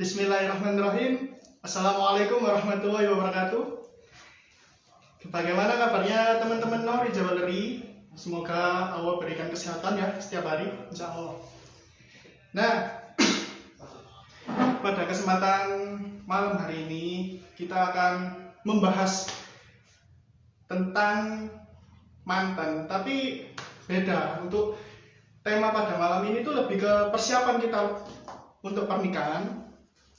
Bismillahirrahmanirrahim. Assalamualaikum warahmatullahi wabarakatuh. Bagaimana kabarnya teman-teman Nori Jewelry? Semoga Allah berikan kesehatan ya setiap hari, insya Allah. Nah, pada kesempatan malam hari ini kita akan membahas tentang mantan, tapi beda. Untuk tema pada malam ini tuh lebih ke persiapan kita untuk pernikahan.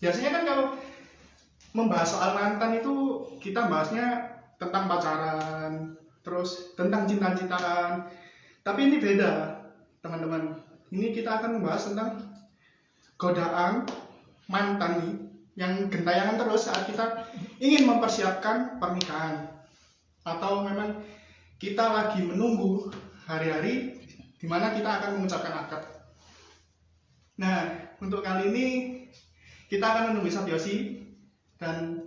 Biasanya kan kalau membahas soal mantan itu kita bahasnya tentang pacaran, terus tentang cinta-cintaan. Tapi ini beda, teman-teman. Ini kita akan membahas tentang godaan mantan nih, yang gentayangan terus saat kita ingin mempersiapkan pernikahan. Atau memang kita lagi menunggu hari-hari di mana kita akan mengucapkan akad. Nah, untuk kali ini kita akan menunggu Satyosi, dan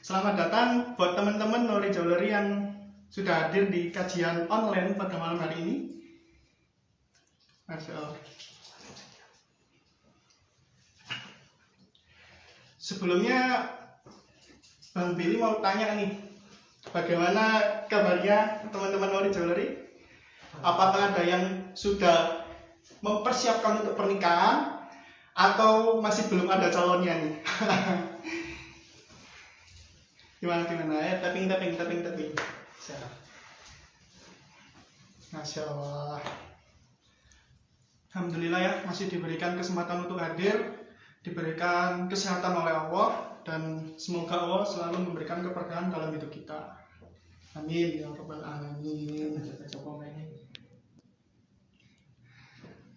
selamat datang buat teman-teman Nori Jewelry yang sudah hadir di kajian online pada malam hari ini. Masya Allah. Sebelumnya Bang Billy mau tanya nih, bagaimana kabarnya teman-teman Nori Jewelry? Apakah ada yang sudah mempersiapkan untuk pernikahan atau masih belum ada calonnya nih? Gimana ya? Tapping. Masya Allah. Alhamdulillah ya, masih diberikan kesempatan untuk hadir, diberikan kesehatan oleh Allah, dan semoga Allah selalu memberikan keberkahan dalam hidup kita. Amin ya rabbal alamin.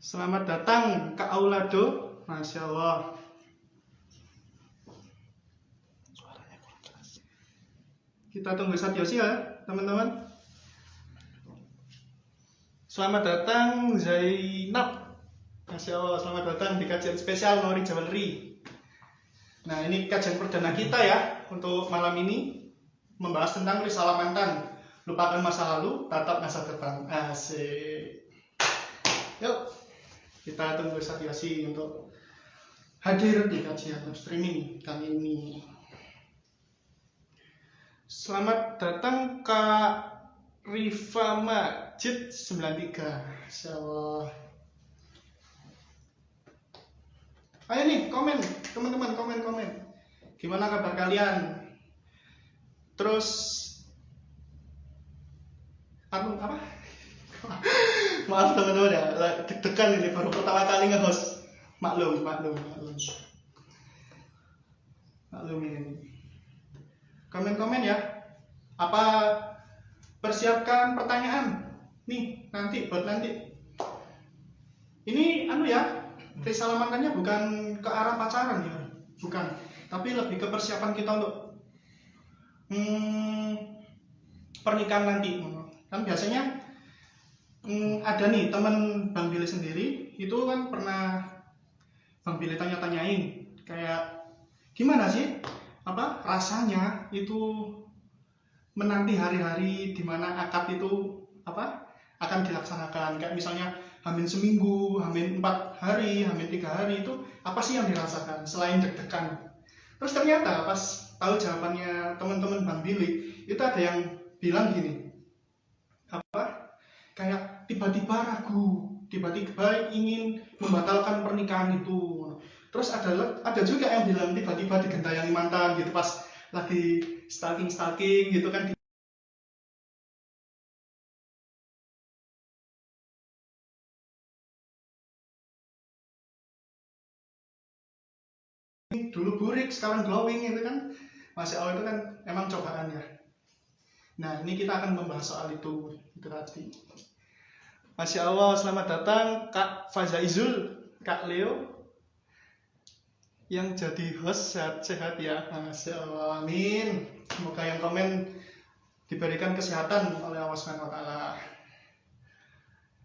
Selamat datang ke Aulado. Masya Allah. Kita tunggu Satyosi ya teman-teman. Selamat datang Zainab. Masya Allah, selamat datang di kajian spesial Nori Jewelry. Nah, ini kajian perdana kita ya untuk malam ini, membahas tentang risalah mantan. Lupakan masa lalu, tatap masa depan. Asik. Yuk, kita tunggu Satyosi untuk hadir di kajian streaming kali ini. Selamat datang Kak Rifa Majid 93. Insyaallah. Ayo nih, komen, teman-teman, komen. Gimana kabar kalian? Terus apa? Maaf teman-teman ya, deg-degan ini baru pertama kali nge-host. Maklum ini. Komen ya. Apa persiapkan pertanyaan nih buat nanti. Ini ya, risalah mantannya bukan ke arah pacaran ya, bukan. Tapi lebih ke persiapan kita untuk pernikahan nanti. Kan biasanya ada nih teman Bang Billy sendiri, itu kan pernah Bang Billy tanya-tanyain kayak gimana sih rasanya itu menanti hari-hari dimana akad itu akan dilaksanakan. Kayak misalnya hamin seminggu, hamin 4 hari, hamin 3 hari, itu apa sih yang dirasakan selain deg-degan. Terus ternyata pas tahu jawabannya teman-teman Bang Billy, itu ada yang bilang gini, kayak tiba-tiba ragu, tiba-tiba ingin membatalkan pernikahan itu. Terus ada juga yang bilang tiba-tiba digentayangi mantan gitu pas lagi stalking gitu kan. Dulu burik, sekarang glowing itu kan. Masya Allah, itu kan emang cobaan ya. Nah, ini kita akan membahas soal itu tadi. Masya Allah, selamat datang Kak Fazaizul, Kak Leo yang jadi host, sehat-sehat ya. Masya Allah, amin. Semoga yang komen diberikan kesehatan oleh Allah SWT.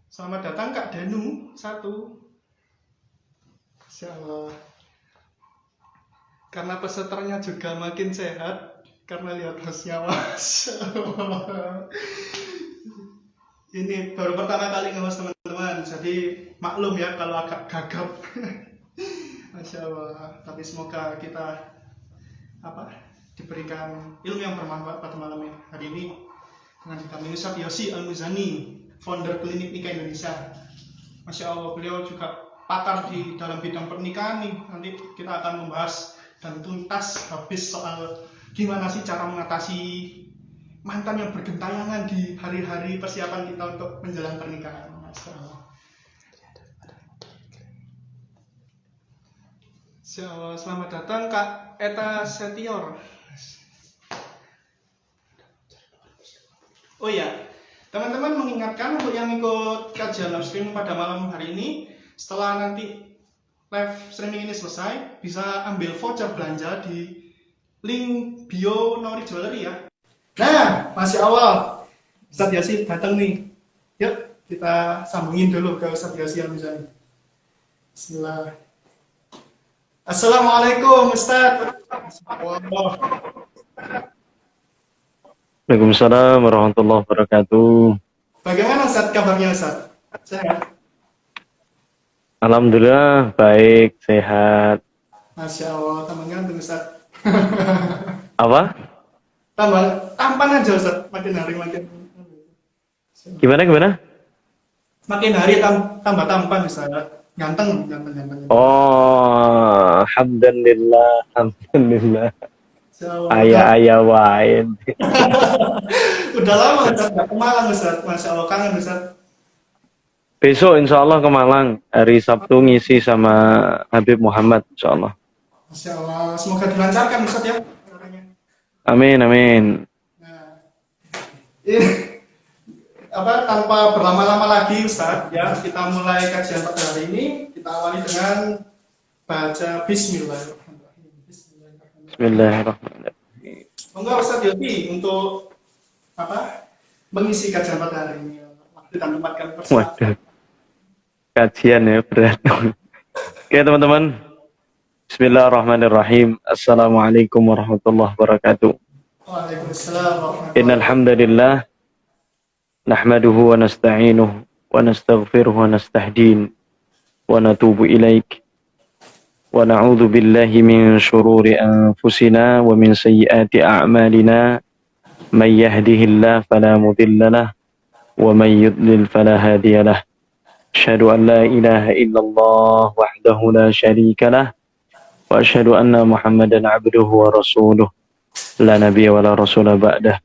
Selamat datang Kak Danu 1. Masya Allah. Karena pesertanya juga makin sehat karena lihat hostnya. Masya Allah. Ini baru pertama kali nge-host teman-teman, jadi maklum ya kalau agak gagap. Masya Allah. Tapi semoga kita diberikan ilmu yang bermanfaat pada malam hari ini dengan didampingi Ustaz Yosi Al-Muzani, founder Klinik Nikah Indonesia. Masya Allah, beliau juga pakar di dalam bidang pernikahan nih. Nanti kita akan membahas dan tuntas habis soal gimana sih cara mengatasi mantan yang bergentayangan di hari-hari persiapan kita untuk menjelang pernikahan. Masya Allah. Selamat datang Kak Eta Setior. Oh iya, teman-teman mengingatkan untuk yang ikut kajian live stream pada malam hari ini, setelah nanti live streaming ini selesai, bisa ambil voucher belanja di link bio Nauri Jewelry ya. Nah, masih awal, Ustadz Yasin datang nih. Yuk, kita sambungin dulu ke Ustadz Yasin Al-Muzani. Bismillah. Assalamualaikum Ustadz. Waalaikumsalam warahmatullahi wabarakatuh. Bagaimana Ustadz kabarnya Ustadz? Sehat? Alhamdulillah baik, sehat. Masya Allah, tambah ganteng Ustadz. Apa? Tambah tampan aja Ustadz, makin hari makin. Gimana? Makin hari tambah tampan Ustadz. Ganteng. Oh, alhamdulillah. Ayah wain. Udah lama Ustadz nggak ke Malang Ustadz, Masya Allah kangen Ustadz. Besok insya Allah ke Malang, hari Sabtu ngisi sama Habib Muhammad insya Allah. Masya Allah, semoga dilancarkan Ustadz ya. Amin. Nah, ini tanpa berlama-lama lagi Ustadz ya, kita mulai kajian pada hari ini. Kita awali dengan baca Bismillahirrahmanirrahim. Bismillahirrahmanirrahim. Monggo Ustadz Yogi untuk mengisi kajian pada hari ini. Waktu dan tempat kami persilakan. Waduh, kajian ya berat. Oke teman-teman, Bismillahirrahmanirrahim. Assalamualaikum warahmatullahi wabarakatuh. Waalaikumsalam warahmatullahi wabarakatuh. Innal hamdalillah nahmaduhu wa nasta'inuhu wa nastaghfiruhu wa nastahdiin wa natubu ilaik wa na'udzu billahi min shururi anfusina wa min sayyiati a'malina may yahdihillahu fala mudilla lahu wa may yudlil fala hadiya lahu. Asyhadu an la ilaha illallah wahdahu la syarika lah wa asyhadu anna Muhammadan abduhu wa rasuluh la nabiyya wa la rasula ba'dah.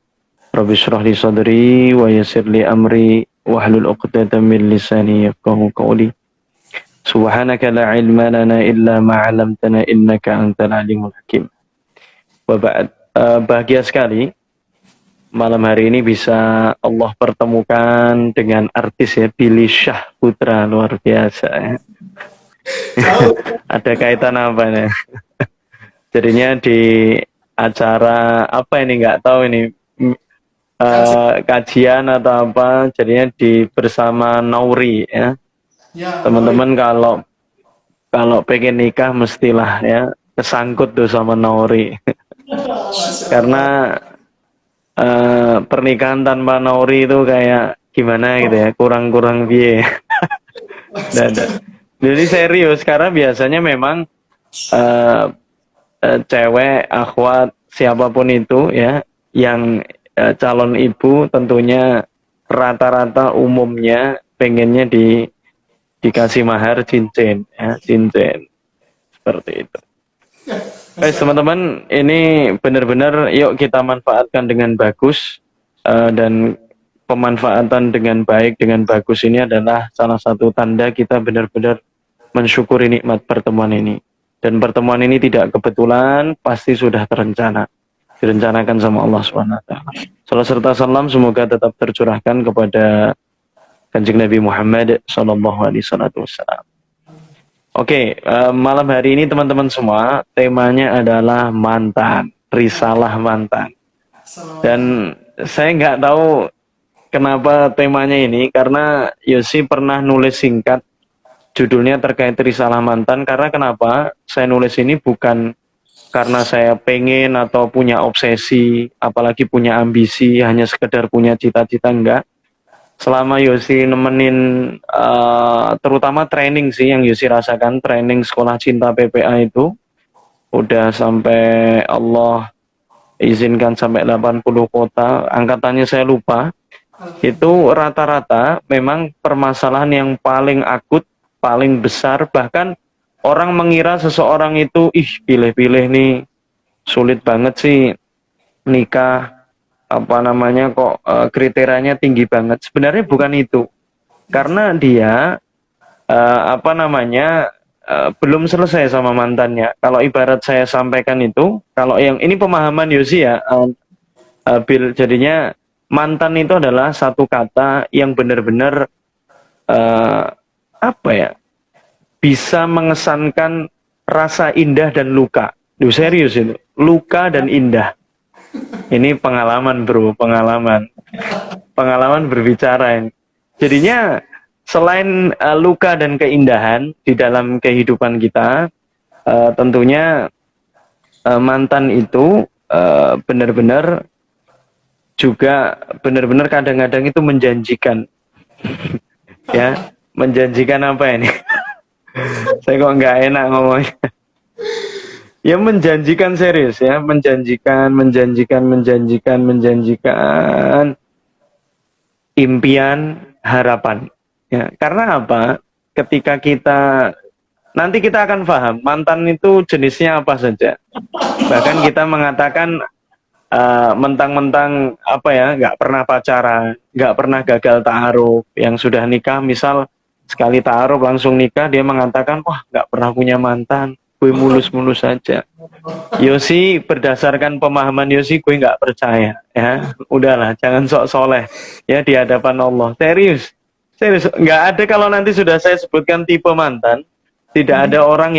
Rabbi shrah li sadri wa yassir li amri wahlul 'uqdatam min lisani yafqahu qawli. Subhanaka la ilma lana illa ma 'allamtana innaka antal alimul hakim. Wa ba'd. Bahagia sekali malam hari ini bisa Allah pertemukan dengan artis ya, Billy Syah Putra, luar biasa ya. Ada kaitan apa nih? Jadinya di acara apa ini, nggak tahu ini, kajian atau apa, jadinya di bersama Nauri ya. Teman-teman kalau pengen nikah mestilah ya kesangkut tuh sama Nauri. Karena pernikahan tanpa Nauri itu kayak gimana gitu ya, kurang biaya. Jadi serius, karena biasanya memang cewek, akhwat, siapapun itu ya, yang calon ibu tentunya rata-rata umumnya pengennya dikasih mahar cincin ya, cincin seperti itu. Baik teman-teman, ini benar-benar yuk kita manfaatkan dengan bagus, dan pemanfaatan dengan baik, dengan bagus ini adalah salah satu tanda kita benar-benar mensyukuri nikmat pertemuan ini. Dan pertemuan ini tidak kebetulan, pasti sudah direncanakan sama Allah SWT. Salam serta salam semoga tetap tercurahkan kepada Kanjeng Nabi Muhammad SAW. Oke, malam hari ini teman-teman semua, temanya adalah mantan, risalah mantan. Dan saya nggak tahu kenapa temanya ini, karena Yosi pernah nulis singkat, judulnya terkait risalah mantan. Karena kenapa saya nulis ini bukan karena saya pengen atau punya obsesi, apalagi punya ambisi, hanya sekedar punya cita-cita, enggak. selama Yosi nemenin terutama training sih yang Yosi rasakan, training sekolah cinta PPA itu udah sampai Allah izinkan sampai 80 kota, angkatannya saya lupa. Itu rata-rata memang permasalahan yang paling akut, paling besar, bahkan orang mengira seseorang itu pilih-pilih nih, sulit banget sih nikah, apa namanya kok kriterianya tinggi banget. Sebenarnya bukan itu, karena dia apa namanya belum selesai sama mantannya. Kalau ibarat saya sampaikan itu, kalau yang ini pemahaman Yosi ya, Bill, jadinya mantan itu adalah satu kata yang benar-benar apa ya, bisa mengesankan rasa indah dan luka. Duh, serius itu, luka dan indah. Ini pengalaman bro, pengalaman berbicara ini. Jadinya selain luka dan keindahan di dalam kehidupan kita, tentunya mantan itu benar-benar juga benar-benar kadang-kadang itu menjanjikan. Ya, menjanjikan apa ini? Saya kok nggak enak ngomongnya. Ya menjanjikan serius ya, menjanjikan impian, harapan. Ya, karena apa? Ketika kita nanti kita akan paham mantan itu jenisnya apa saja. Bahkan kita mengatakan mentang-mentang apa ya, nggak pernah pacaran, nggak pernah gagal ta'aruf, yang sudah nikah misal sekali ta'aruf langsung nikah, dia mengatakan wah nggak pernah punya mantan, gue mulus-mulus saja. Yosi berdasarkan pemahaman Yosi, gue nggak percaya ya, udahlah jangan sok soleh ya di hadapan Allah. Serius nggak ada. Kalau nanti sudah saya sebutkan tipe mantan, tidak ada orang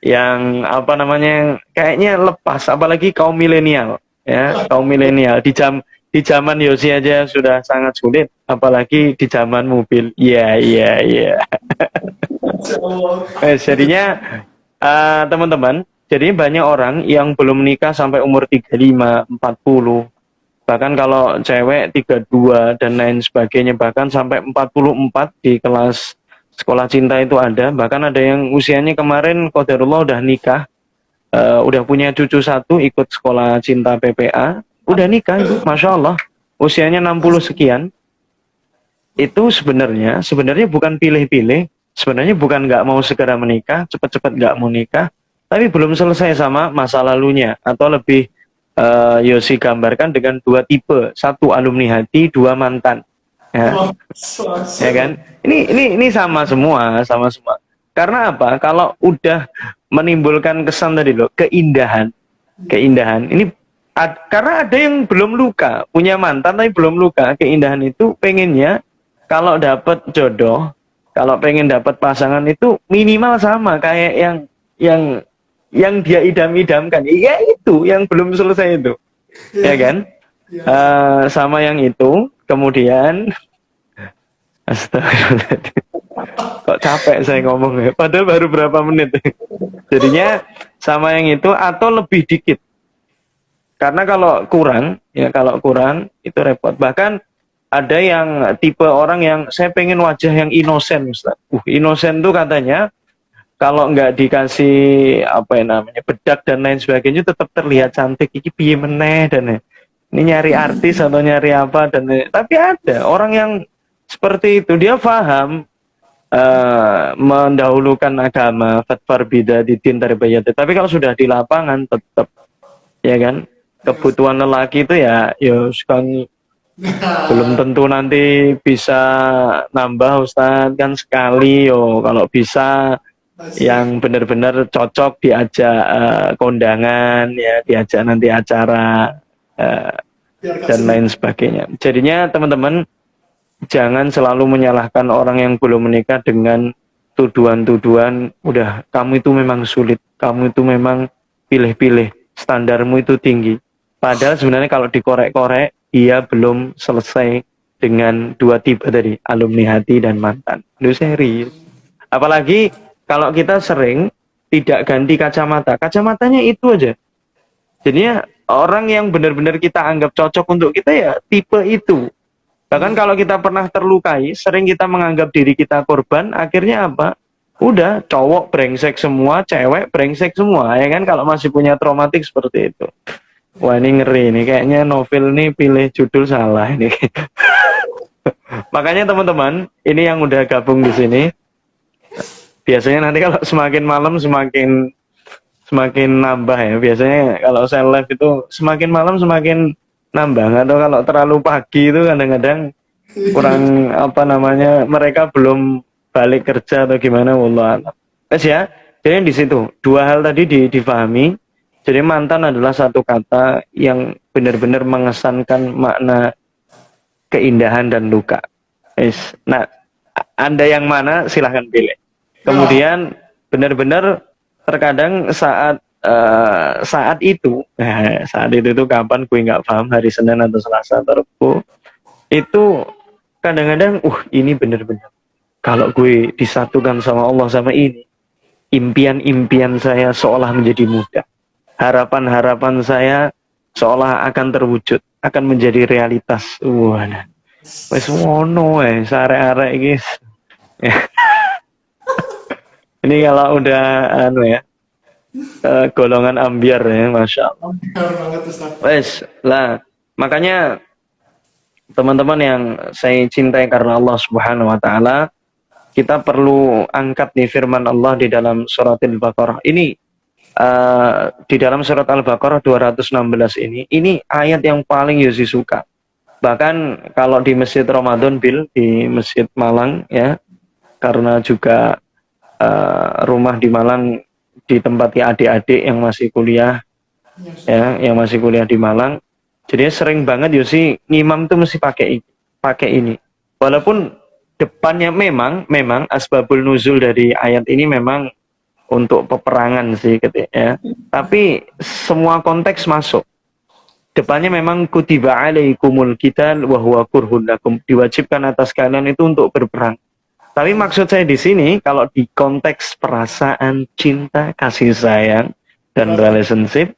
yang apa namanya kayaknya lepas, apalagi kaum milenial ya, kaum milenial di zaman Yosi aja sudah sangat sulit, apalagi di zaman mobil. Iya. Jadinya teman-teman, jadi banyak orang yang belum menikah sampai umur 35, 40, bahkan kalau cewek 32 dan lain sebagainya, bahkan sampai 44 di kelas sekolah cinta itu ada. Bahkan ada yang usianya kemarin qadarullah udah nikah, udah punya cucu satu, ikut sekolah cinta PPA, udah nikah itu, masya Allah, usianya 60 sekian. Itu sebenarnya bukan pilih-pilih, sebenarnya bukan nggak mau segera menikah, cepat-cepat nggak mau nikah, tapi belum selesai sama masa lalunya, atau lebih Yosi gambarkan dengan dua tipe, satu alumni hati, dua mantan. Ya. Ya kan? Ini sama semua. Karena apa? Kalau udah menimbulkan kesan tadi loh, keindahan. Ini karena ada yang belum luka, punya mantan tapi belum luka. Keindahan itu pengennya kalau dapat jodoh, kalau pengen dapat pasangan itu minimal sama kayak yang dia idam-idamkan. Ya itu yang belum selesai itu. Ya kan? Sama yang itu. Kemudian astagfirullahaladzim, kok capek saya ngomong ya, padahal baru berapa menit. Jadinya sama yang itu atau lebih dikit, karena kalau kurang itu repot. Bahkan ada yang tipe orang yang saya pengen wajah yang inosen, Ustaz. Inosen tuh katanya kalau nggak dikasih apa ya namanya bedak dan lain sebagainya tetap terlihat cantik. Iki piye meneh dan ini nyari artis atau nyari apa dan tapi ada orang yang seperti itu, dia paham mendahulukan agama, fatfar bida di din terbayat. Tapi kalau sudah di lapangan tetap ya kan, kebutuhan lelaki itu ya sekarang belum tentu nanti bisa nambah Ustaz, kan sekali kalau bisa yang benar-benar cocok diajak kondangan ya, diajak nanti acara dan lain sebagainya. Jadinya teman-teman jangan selalu menyalahkan orang yang belum menikah dengan tuduhan-tuduhan, udah kamu itu memang sulit, kamu itu memang pilih-pilih, standarmu itu tinggi. Padahal sebenarnya kalau dikorek-korek, dia belum selesai dengan dua tipe tadi, alumni hati dan mantan. Lu serius. Apalagi kalau kita sering tidak ganti kacamata, kacamatanya itu aja. Jadinya orang yang benar-benar kita anggap cocok untuk kita ya tipe itu. Bahkan kalau kita pernah terlukai, sering kita menganggap diri kita korban, akhirnya apa? Udah, cowok brengsek semua, cewek brengsek semua, ya kan? Kalau masih punya traumatik seperti itu. Wah, ini ngeri nih, kayaknya novel nih pilih judul salah ini. Makanya teman-teman, ini yang udah gabung di sini, biasanya nanti kalau semakin malam semakin nambah ya. Biasanya kalau saya live itu semakin malam semakin nambah. Atau kalau terlalu pagi itu kadang-kadang kurang apa namanya, mereka belum balik kerja atau gimana, wallah alam. Wes ya. Jadi di situ dua hal tadi difahami. Jadi mantan adalah satu kata yang benar-benar mengesankan makna keindahan dan luka. Wes. Nah, Anda yang mana silahkan pilih. Kemudian benar-benar terkadang saat itu tuh kapan gue nggak paham, hari Senin atau Selasa atau Rabu itu kadang-kadang ini benar-benar kalau gue disatukan sama Allah sama ini, impian-impian saya seolah menjadi mudah, harapan-harapan saya seolah akan terwujud, akan menjadi realitas. Nah, wes ngono sare-arek iki. Ini kalau udah golongan ambiar ya, masya Allah. Wes lah, makanya teman-teman yang saya cintai karena Allah Subhanahu Wa Taala, kita perlu angkat nih firman Allah di dalam surat Al-Baqarah ini. Di dalam surat Al-Baqarah 216 ini ayat yang paling Yosi suka. Bahkan kalau di Masjid Ramadan di Masjid Malang ya, karena juga rumah di Malang ditempati adik-adik yang masih kuliah ya, yang masih kuliah di Malang. Jadi sering banget Yosi ngimam tuh mesti pakai ini. Walaupun depannya memang asbabul nuzul dari ayat ini memang untuk peperangan sih ya. Tapi semua konteks masuk. Depannya memang kutiba alaikumul qital wa huwa kurhun lakum, diwajibkan atas kalian itu untuk berperang. Tapi maksud saya di sini kalau di konteks perasaan, cinta, kasih sayang dan relationship,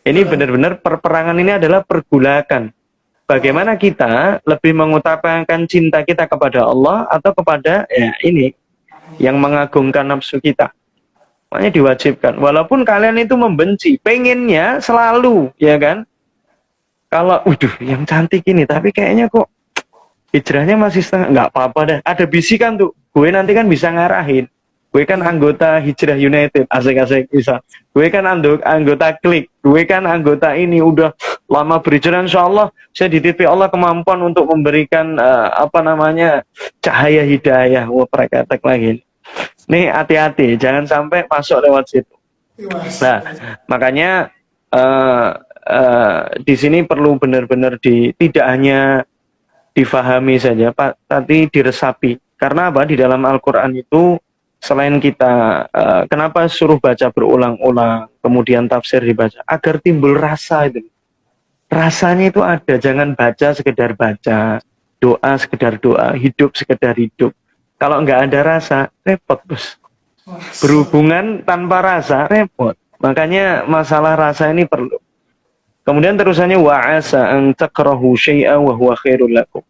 ini benar-benar perperangan ini adalah pergulakan. Bagaimana kita lebih mengutamakan cinta kita kepada Allah atau kepada ini yang mengagungkan nafsu kita. Makanya diwajibkan. Walaupun kalian itu membenci, pengennya selalu, ya kan? Kalau, yang cantik ini, tapi kayaknya kok hijrahnya masih setengah, nggak apa-apa deh. Ada bisikan tuh, gue nanti kan bisa ngarahin. Gue kan anggota Hijrah United, asik-asik bisa. Gue kan anggota Klik, gue kan anggota ini, udah lama berhijrah, insya Allah saya dititip Allah kemampuan untuk memberikan cahaya hidayah. Wah, praktek lagi. Nih hati-hati, jangan sampai masuk lewat situ. Nah, makanya di sini perlu benar-benar tidak hanya difahami saja, Pak, tapi diresapi. Karena apa? Di dalam Al-Quran itu selain kita kenapa suruh baca berulang-ulang, kemudian tafsir dibaca, agar timbul rasa itu. Rasanya itu ada, jangan baca sekedar baca, doa sekedar doa, hidup sekedar hidup. Kalau nggak ada rasa, repot, bos. Berhubungan tanpa rasa, repot. Makanya masalah rasa ini perlu. Kemudian terusannya wa'asa an takrahu syai'an wa huwa khairul lakum.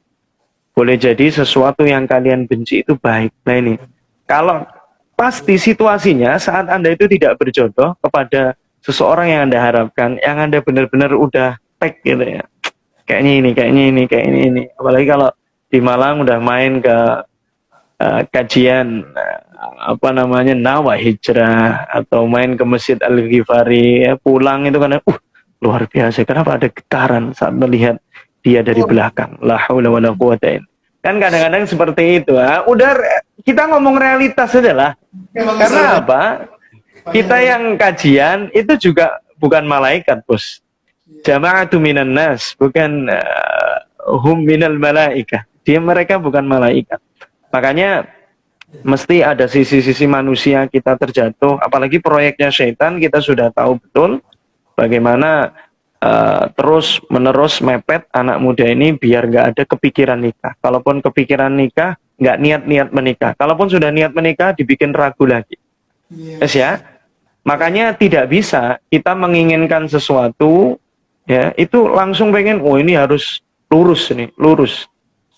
Boleh jadi sesuatu yang kalian benci itu baik. Nah ini, kalau pasti situasinya saat Anda itu tidak berjodoh kepada seseorang yang Anda harapkan, yang Anda benar-benar udah pek gitu ya. Kayaknya ini. Apalagi kalau di Malang udah main ke kajian Nawa Hijrah atau main ke Masjid Al-Ghifari, ya, pulang itu kan luar biasa. Kenapa ada getaran saat melihat dia dari belakang? La haula wala quwata illa. Kan kadang-kadang seperti itu. Udah kita ngomong realitas saja lah. Karena apa? Kita yang kajian itu juga bukan malaikat, bos. Jama'atu minan nas, bukan hum minal malaikah. Mereka bukan malaikat. Makanya mesti ada sisi-sisi manusia kita terjatuh. Apalagi proyeknya syaitan, kita sudah tahu betul bagaimana terus menerus mepet anak muda ini biar nggak ada kepikiran nikah. Kalaupun kepikiran nikah, nggak niat menikah. Kalaupun sudah niat menikah, dibikin ragu lagi. Yes ya. Makanya tidak bisa kita menginginkan sesuatu, ya itu langsung pengen, ini harus lurus nih, lurus.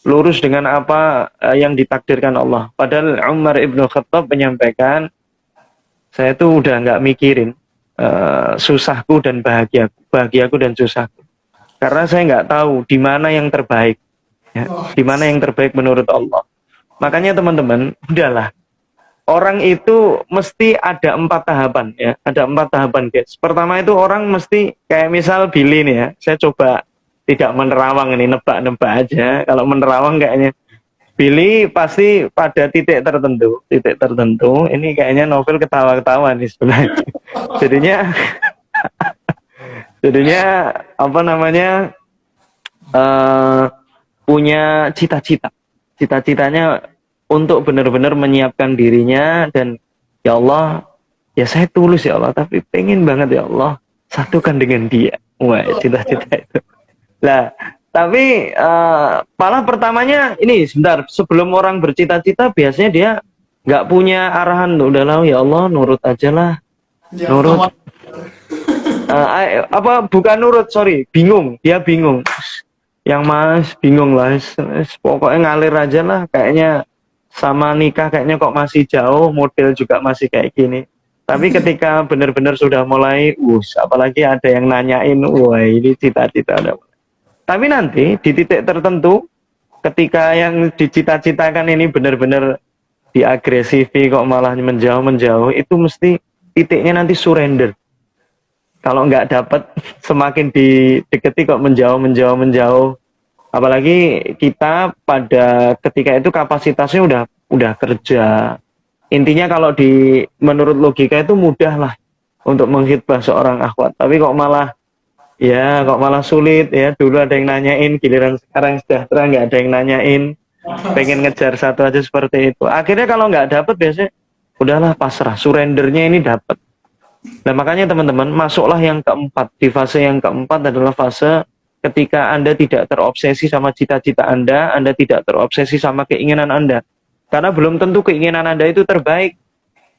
lurus dengan apa yang ditakdirkan Allah. Padahal Umar ibn Khattab menyampaikan, saya tuh udah nggak mikirin susahku dan bahagiaku dan susahku. Karena saya nggak tahu di mana yang terbaik, ya, di mana yang terbaik menurut Allah. Makanya teman-teman, udahlah. Orang itu mesti ada 4 tahapan, ya. Ada 4 tahapan, guys. Pertama itu orang mesti kayak misal Billy nih ya. Saya coba tidak menerawang ini, nebak-nebak aja. Kalau menerawang kayaknya Billy pasti pada titik tertentu. Ini kayaknya novel ketawa-ketawa nih sebenarnya. Jadinya apa namanya, punya cita-cita. Cita-citanya untuk benar-benar menyiapkan dirinya dan ya Allah, ya saya tulus ya Allah, tapi pengen banget ya Allah satukan dengan dia. Wah, cita-cita itu. Lah, tapi malah pertamanya ini sebentar, sebelum orang bercita-cita biasanya dia nggak punya arahan, udahlah ya Allah nurut aja lah. Ya, Nurut. Apa bukan nurut, sorry, bingung. Dia bingung. Yang Mas bingung lah. Pokoknya ngalir aja lah. Kayaknya sama nikah kayaknya kok masih jauh, model juga masih kayak gini. Tapi ketika benar-benar sudah mulai, apalagi ada yang nanyain, wah ini cita-cita ada. Tapi nanti di titik tertentu, ketika yang dicita-citakan ini benar-benar diagresifi kok malah menjauh-menjauh, itu mesti titiknya nanti surrender. Kalau nggak dapat, semakin dideketi kok menjauh. Apalagi kita pada ketika itu kapasitasnya udah kerja. Intinya kalau menurut logika itu mudah lah untuk menghitbah seorang akhwat. Tapi kok malah sulit ya. Dulu ada yang nanyain, giliran sekarang sejahtera nggak ada yang nanyain. Pengen ngejar satu aja seperti itu. Akhirnya kalau nggak dapat biasanya udahlah pasrah. Surrendernya ini dapat. Nah makanya teman-teman, masuklah yang keempat. Di fase yang keempat adalah fase ketika Anda tidak terobsesi sama cita-cita Anda tidak terobsesi sama keinginan Anda. Karena belum tentu keinginan Anda itu terbaik.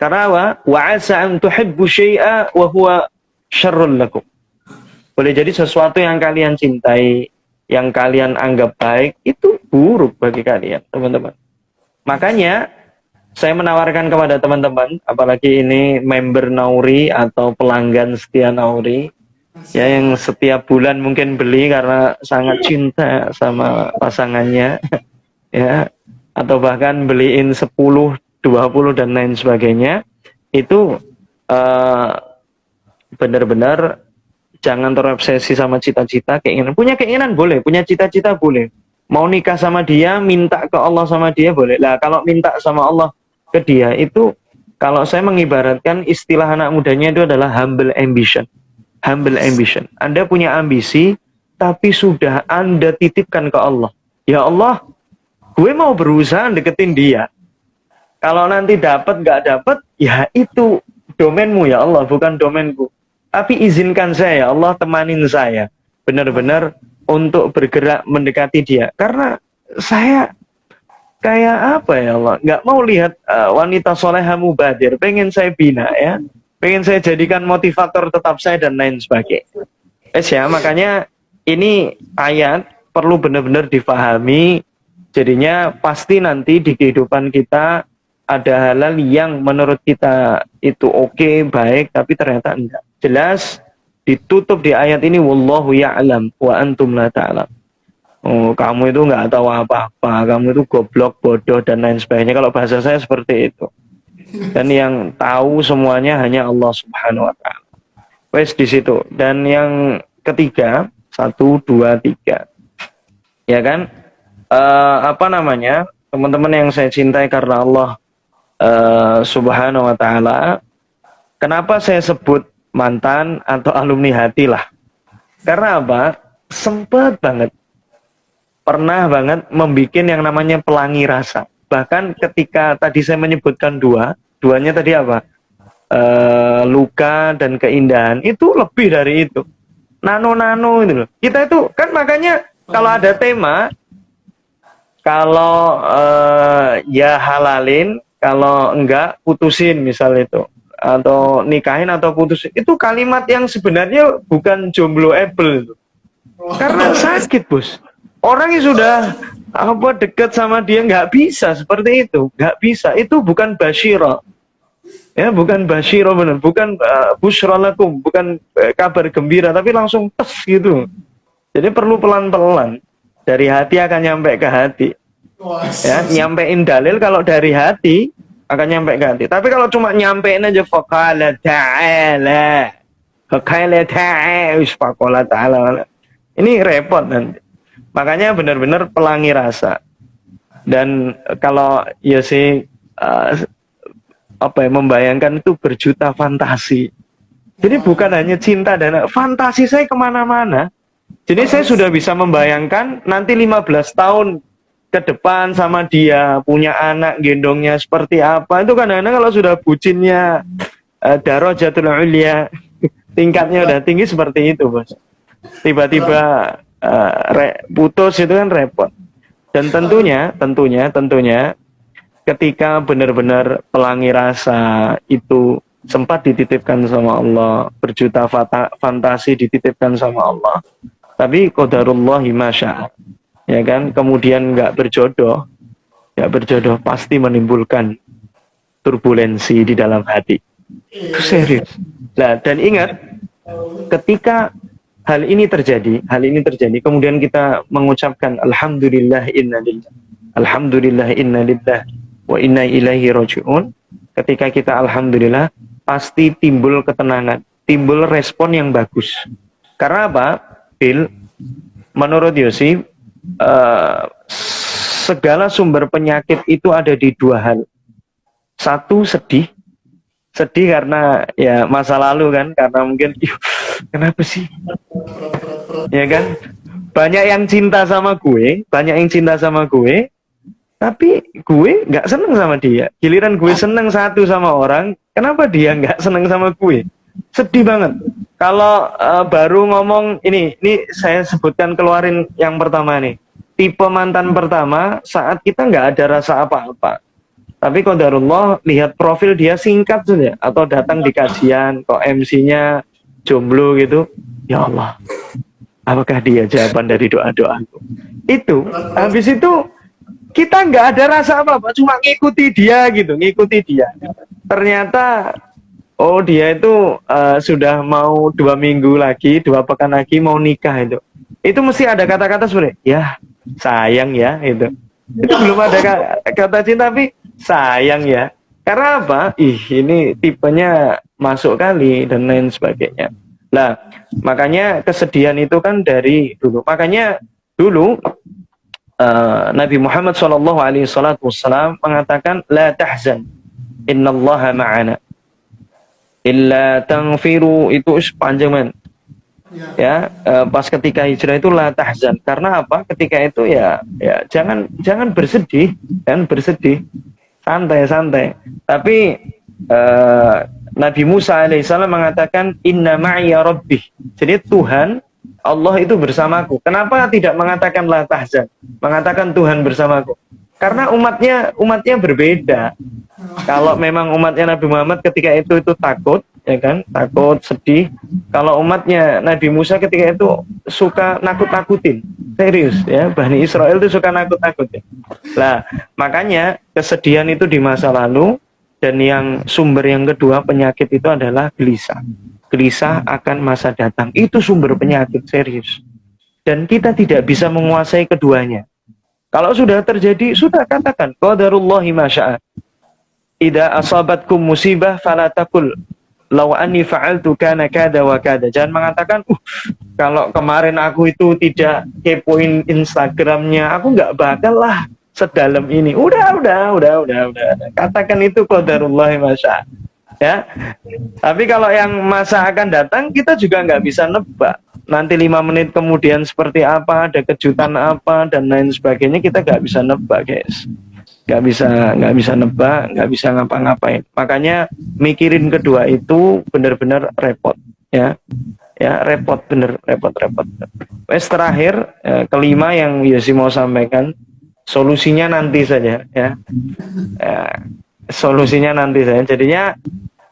Karena wa'asa an tuhibbu syai'a wa huwa syarrun lakum. Boleh jadi sesuatu yang kalian cintai, yang kalian anggap baik, itu buruk bagi kalian, teman-teman. Makanya saya menawarkan kepada teman-teman, apalagi ini member Nauri atau pelanggan setia Nauri, ya yang setiap bulan mungkin beli karena sangat cinta sama pasangannya, ya, atau bahkan beliin 10, 20 dan lain sebagainya, itu benar-benar jangan terobsesi sama cita-cita, keinginan. Punya keinginan boleh, punya cita-cita boleh. Mau nikah sama dia, minta ke Allah sama dia boleh. Lah kalau minta sama Allah ke dia itu, kalau saya mengibaratkan istilah anak mudanya itu adalah humble ambition. Humble ambition. Anda punya ambisi, tapi sudah Anda titipkan ke Allah. Ya Allah, gue mau berusaha deketin dia. Kalau nanti dapat nggak dapat, ya itu domenmu ya Allah, bukan domenku. Tapi izinkan saya ya Allah, temanin saya benar-benar untuk bergerak mendekati dia. Karena saya kayak apa ya Allah, nggak mau lihat wanita soleha mubadir, pengen saya bina ya, pengen saya jadikan motivator tetap saya dan lain sebagainya. Ya, makanya ini ayat perlu benar-benar difahami. Jadinya pasti nanti di kehidupan kita ada hal-hal yang menurut kita itu oke, baik, tapi ternyata enggak. Jelas ditutup di ayat ini, wallahu ya'lam wa antum la ta'lam. Oh, kamu itu nggak tahu apa-apa, kamu itu goblok, bodoh, dan lain sebagainya. Kalau bahasa saya seperti itu. Dan yang tahu semuanya hanya Allah Subhanahu wa Ta'ala. Wes di situ. Dan yang ketiga, 1, 2, 3. Ya kan? Teman-teman yang saya cintai karena Allah Subhanahu wa Ta'ala. Kenapa saya sebut mantan atau alumni hati lah? Karena apa? Sempat banget. Pernah banget membuat yang namanya pelangi rasa. Bahkan ketika tadi saya menyebutkan duanya tadi apa? Luka dan keindahan, itu lebih dari itu. Nano-nano itu loh. Kita itu kan makanya kalau ada tema, kalau ya halalin, kalau enggak putusin misal itu. Atau nikahin atau putusin. Itu kalimat yang sebenarnya bukan jomblo able. Karena sakit, bos. Orang yang sudah Apa dekat sama dia, nggak bisa seperti itu, nggak bisa. Itu bukan basyirah, ya bukan basyirah benar, bukan busyra lakum, bukan kabar gembira, tapi langsung tes gitu. Jadi perlu pelan-pelan, dari hati akan nyampe ke hati. Wah, Ya, nyampein dalil kalau dari hati akan nyampe ke hati. Tapi kalau cuma nyampein aja faqala ta'ala, faqala ta'ala, ini repot nanti. Makanya benar-benar pelangi rasa. Dan kalau ya sih membayangkan itu berjuta fantasi. Jadi bukan hanya cinta dan fantasi saya kemana-mana. Jadi saya sudah bisa membayangkan nanti 15 tahun ke depan sama dia, punya anak, gendongnya seperti apa. Itu kadang-kadang kalau sudah bucinnya darajatul ulya, tingkatnya udah tinggi seperti itu, Bos. Tiba-tiba putus itu kan repot. Dan tentunya ketika benar-benar pelangi rasa itu sempat dititipkan sama Allah, berjuta fantasi dititipkan sama Allah, tapi qadarullah masya, ya kan, kemudian nggak berjodoh pasti menimbulkan turbulensi di dalam hati. Itu serius. Nah, dan ingat, ketika hal ini terjadi, kemudian kita mengucapkan alhamdulillah inna lillah wa inna ilaihi raji'un. Ketika kita alhamdulillah, pasti timbul ketenangan, timbul respon yang bagus. Karena apa, Bill? Menurut Yosi, segala sumber penyakit itu ada di dua hal. Satu, sedih karena ya masa lalu kan, karena mungkin kenapa sih, ya kan, banyak yang cinta sama gue, tapi gue nggak seneng sama dia. Giliran gue seneng satu sama orang, kenapa dia nggak seneng sama gue? Sedih banget. Kalau baru ngomong ini saya sebutkan, keluarin yang pertama nih, tipe mantan pertama saat kita nggak ada rasa apa-apa. Tapi qadarullah, lihat profil dia singkat saja, atau datang di kajian, kok MC-nya jomblo gitu. Ya Allah, apakah dia jawaban dari doa-doaku? Itu, habis itu kita nggak ada rasa apa-apa, cuma ngikuti dia. Ternyata, oh dia itu sudah mau 2 minggu lagi, 2 pekan lagi mau nikah itu. Itu mesti ada kata-kata sebenarnya, ya sayang ya itu. Itu belum ada kata cinta, tapi sayang ya. Karena apa? Ini tipenya masuk kali dan lain sebagainya. Nah, makanya kesedihan itu kan dari dulu. Makanya dulu Nabi Muhammad SAW mengatakan, la tahzan, innallaha ma'ana, illa tangfiru, itu panjang man. Ya, pas ketika hijrah itu la tahzan. Karena apa? Ketika itu ya jangan bersedih, santai. Tapi Nabi Musa alaihissalam mengatakan inna ma'iya rabbih. Jadi Tuhan Allah itu bersamaku. Kenapa tidak mengatakan la tahzan? Mengatakan Tuhan bersamaku. Karena umatnya berbeda. Kalau memang umatnya Nabi Muhammad ketika itu takut, ya kan, takut, sedih. Kalau umatnya Nabi Musa ketika itu suka nakut-nakutin, serius ya, Bani Israel itu suka nakut-nakutin. Lah, makanya kesedihan itu di masa lalu, dan yang sumber yang kedua penyakit itu adalah gelisah akan masa datang. Itu sumber penyakit serius, dan kita tidak bisa menguasai keduanya. Kalau sudah terjadi, sudah katakan qadarullahi masya'a. Idza asabatkum musibah fala taqul law anni fa'altu kana kada wa kada. Jangan mengatakan, kalau kemarin aku itu tidak kepoin Instagramnya, aku nggak bakal lah sedalam ini. Udah. Katakan itu qadarullahi masya'a. Ya. Tapi kalau yang masa akan datang, kita juga nggak bisa nebak. Nanti 5 menit kemudian seperti apa, ada kejutan apa dan lain sebagainya, kita nggak bisa nebak, guys. Nggak bisa nebak, nggak bisa ngapa-ngapain. Makanya mikirin kedua itu benar-benar repot, ya repot. Wes terakhir, kelima yang Yosi mau sampaikan, solusinya nanti saja, ya. Solusinya nanti saja. Jadinya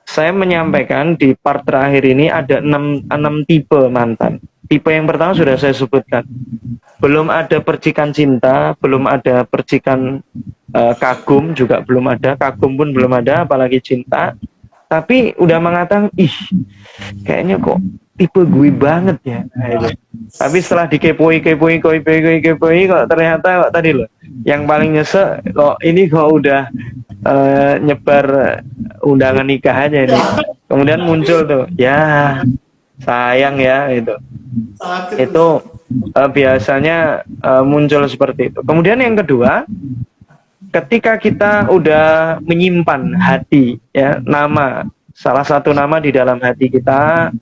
saya menyampaikan di part terakhir ini ada 6 tipe mantan. tipe yang pertama sudah saya sebutkan. Belum ada percikan cinta, belum ada percikan kagum juga belum ada, kagum pun belum ada, apalagi cinta. Tapi udah mengatakan, ih, kayaknya kok tipe gue banget ya. Nah, itu. Tapi setelah dikepoi kok ternyata kok tadi loh, yang paling nyesek kok ini kok udah nyebar undangan nikah aja ini. Kemudian muncul tuh, ya sayang ya itu. Itu biasanya muncul seperti itu. Kemudian yang kedua, ketika kita udah menyimpan hati ya, nama salah satu nama di dalam hati kita,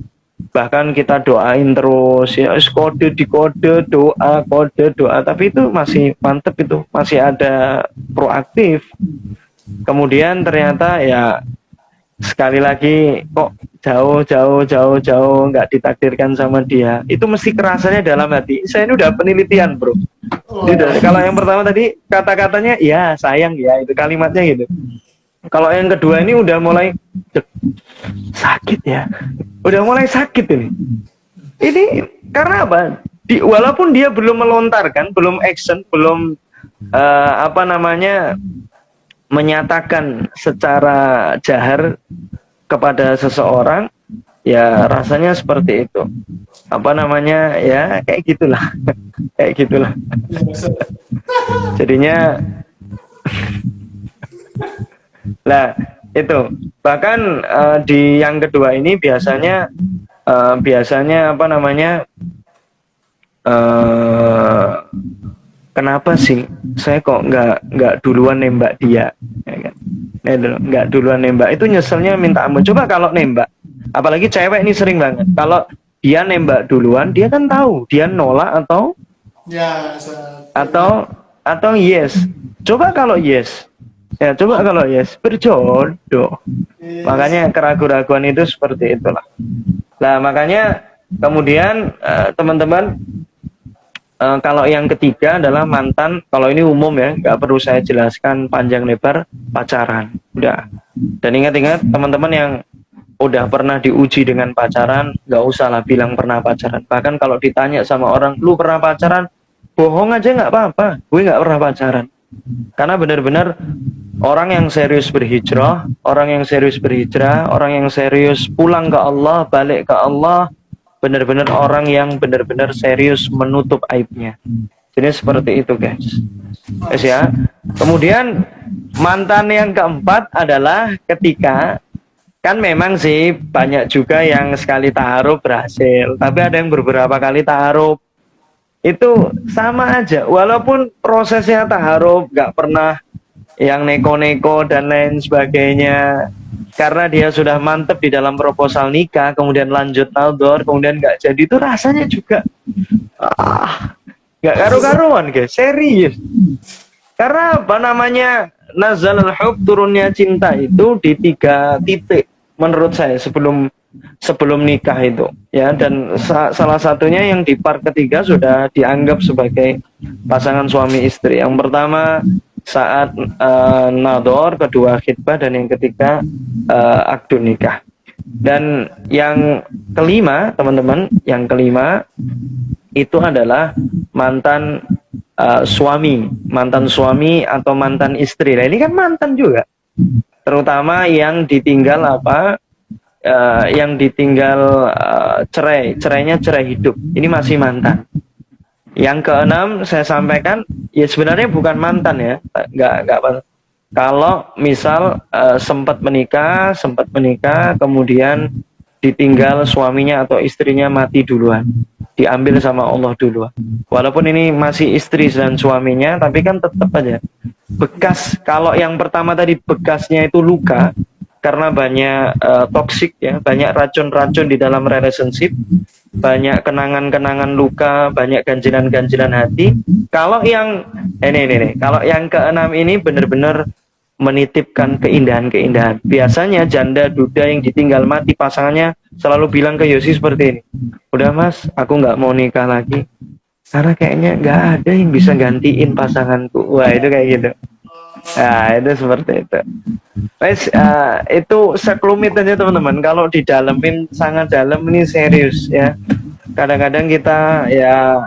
bahkan kita doain terus ya, kode di kode doa, tapi itu masih mantep, itu masih ada proaktif. Kemudian ternyata ya sekali lagi kok jauh nggak ditakdirkan sama dia, itu mesti kerasanya dalam hati. Saya ini udah penelitian bro. Kalau yang pertama tadi kata-katanya ya sayang ya, itu kalimatnya gitu. Kalau yang kedua ini udah mulai sakit ya, udah mulai sakit ini. Ini karena apa? Walaupun dia belum melontarkan, belum action, belum menyatakan secara jahar kepada seseorang, ya rasanya seperti itu. Ya kayak gitulah. Kayak gitulah. Jadinya lah itu. Bahkan di yang kedua ini biasanya kenapa sih saya kok nggak duluan nembak dia, ya kan? Nggak duluan nembak, itu nyeselnya minta ampun. Coba kalau nembak, apalagi cewek ini sering banget, kalau dia nembak duluan, dia kan tahu dia nolak atau yes. Coba kalau yes, berjodoh. Makanya keraguan-keraguan itu seperti itulah. Nah makanya kemudian teman-teman, kalau yang ketiga adalah mantan. Kalau ini umum ya, nggak perlu saya jelaskan panjang lebar, pacaran. Udah. Dan ingat-ingat teman-teman yang udah pernah diuji dengan pacaran, nggak usah lah bilang pernah pacaran. Bahkan kalau ditanya sama orang, lu pernah pacaran? Bohong aja nggak apa-apa, gue nggak pernah pacaran. Karena benar-benar orang yang serius berhijrah, orang yang serius pulang ke Allah, balik ke Allah, benar-benar orang yang benar-benar serius menutup aibnya. Jadi seperti itu guys. Yes, ya. Kemudian mantan yang keempat adalah ketika, kan memang sih banyak juga yang sekali taaruf berhasil, tapi ada yang beberapa kali taaruf. Itu sama aja, walaupun prosesnya taaruf nggak pernah yang neko-neko dan lain sebagainya, karena dia sudah mantep di dalam proposal nikah, kemudian lanjut nador, kemudian nggak jadi, itu rasanya juga nggak karu-karuan guys, serius. Karena nazalul hub, turunnya cinta itu di 3 titik menurut saya sebelum nikah itu ya, dan salah satunya yang di part ketiga sudah dianggap sebagai pasangan suami istri. Yang pertama saat nador, kedua khitbah, dan yang ketiga akad nikah. Dan yang kelima teman-teman, yang kelima itu adalah mantan suami atau mantan istri. Nah ini kan mantan juga, terutama yang ditinggal cerainya cerai hidup, ini masih mantan. Yang keenam saya sampaikan, ya sebenarnya bukan mantan ya, nggak. Kalau misal sempat menikah, kemudian ditinggal suaminya atau istrinya mati duluan, diambil sama Allah duluan. Walaupun ini masih istri dan suaminya, tapi kan tetap aja bekas. Kalau yang pertama tadi bekasnya itu luka, karena banyak toksik ya, banyak racun-racun di dalam relationship, banyak kenangan-kenangan luka, banyak ganjilan-ganjilan hati. Kalau yang kalau yang keenam ini benar-benar menitipkan keindahan-keindahan. Biasanya janda duda yang ditinggal mati pasangannya selalu bilang ke Yosi seperti ini, udah mas, aku nggak mau nikah lagi karena kayaknya nggak ada yang bisa gantiin pasanganku. Wah itu kayak gitu. Nah itu seperti itu. Itu sekelumit aja teman-teman. Kalau didalemin sangat dalam, ini serius ya. kadang-kadang kita ya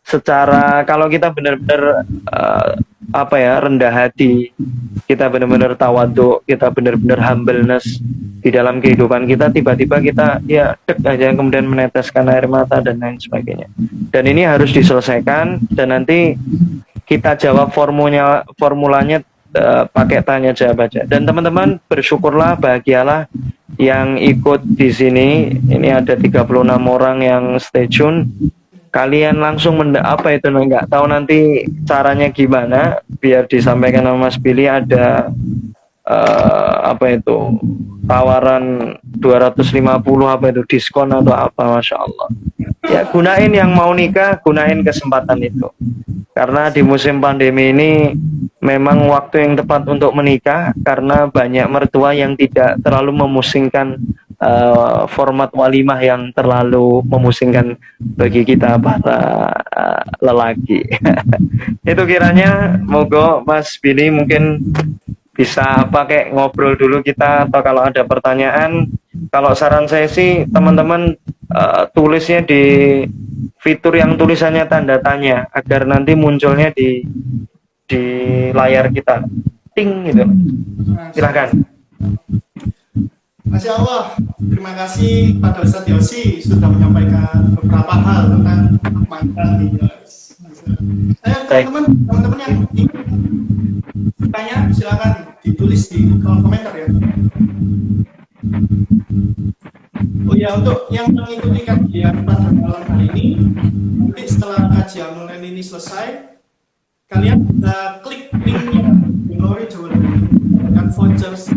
secara kalau kita benar-benar apa ya rendah hati, kita benar-benar tawadhu, kita benar-benar humbleness di dalam kehidupan kita, tiba-tiba kita ya dek aja kemudian meneteskan air mata dan lain sebagainya. Dan ini harus diselesaikan dan nanti kita jawab formulanya pakai tanya jawab aja. Dan teman-teman bersyukurlah, bahagialah yang ikut di sini. Ini ada 36 orang yang stay tune. Kalian langsung apa itu nggak tahu nanti caranya gimana biar disampaikan sama Mas Billy. Ada apa itu tawaran 250 apa itu diskon atau apa, Masya Allah ya. Gunain yang mau nikah, gunain kesempatan itu karena di musim pandemi ini memang waktu yang tepat untuk menikah karena banyak mertua yang tidak terlalu memusingkan format walimah yang terlalu memusingkan bagi kita para lelaki. Itu kiranya moga Mas Billy mungkin bisa pakai ngobrol dulu kita, atau kalau ada pertanyaan, kalau saran saya sih teman-teman tulisnya di fitur yang tulisannya tanda tanya agar nanti munculnya di layar kita ting gitu. Silahkan. Masya Allah, terima kasih pada Ustadz Yosi sudah menyampaikan beberapa hal tentang mantan nih. Teman-teman yang ingin bertanya silakan ditulis di kolom komentar ya. Oh ya, untuk yang mengikuti kajian pada malam hari ini, nanti setelah kajian online ini selesai, kalian bisa klik linknya Glory Jawa dan vouchers.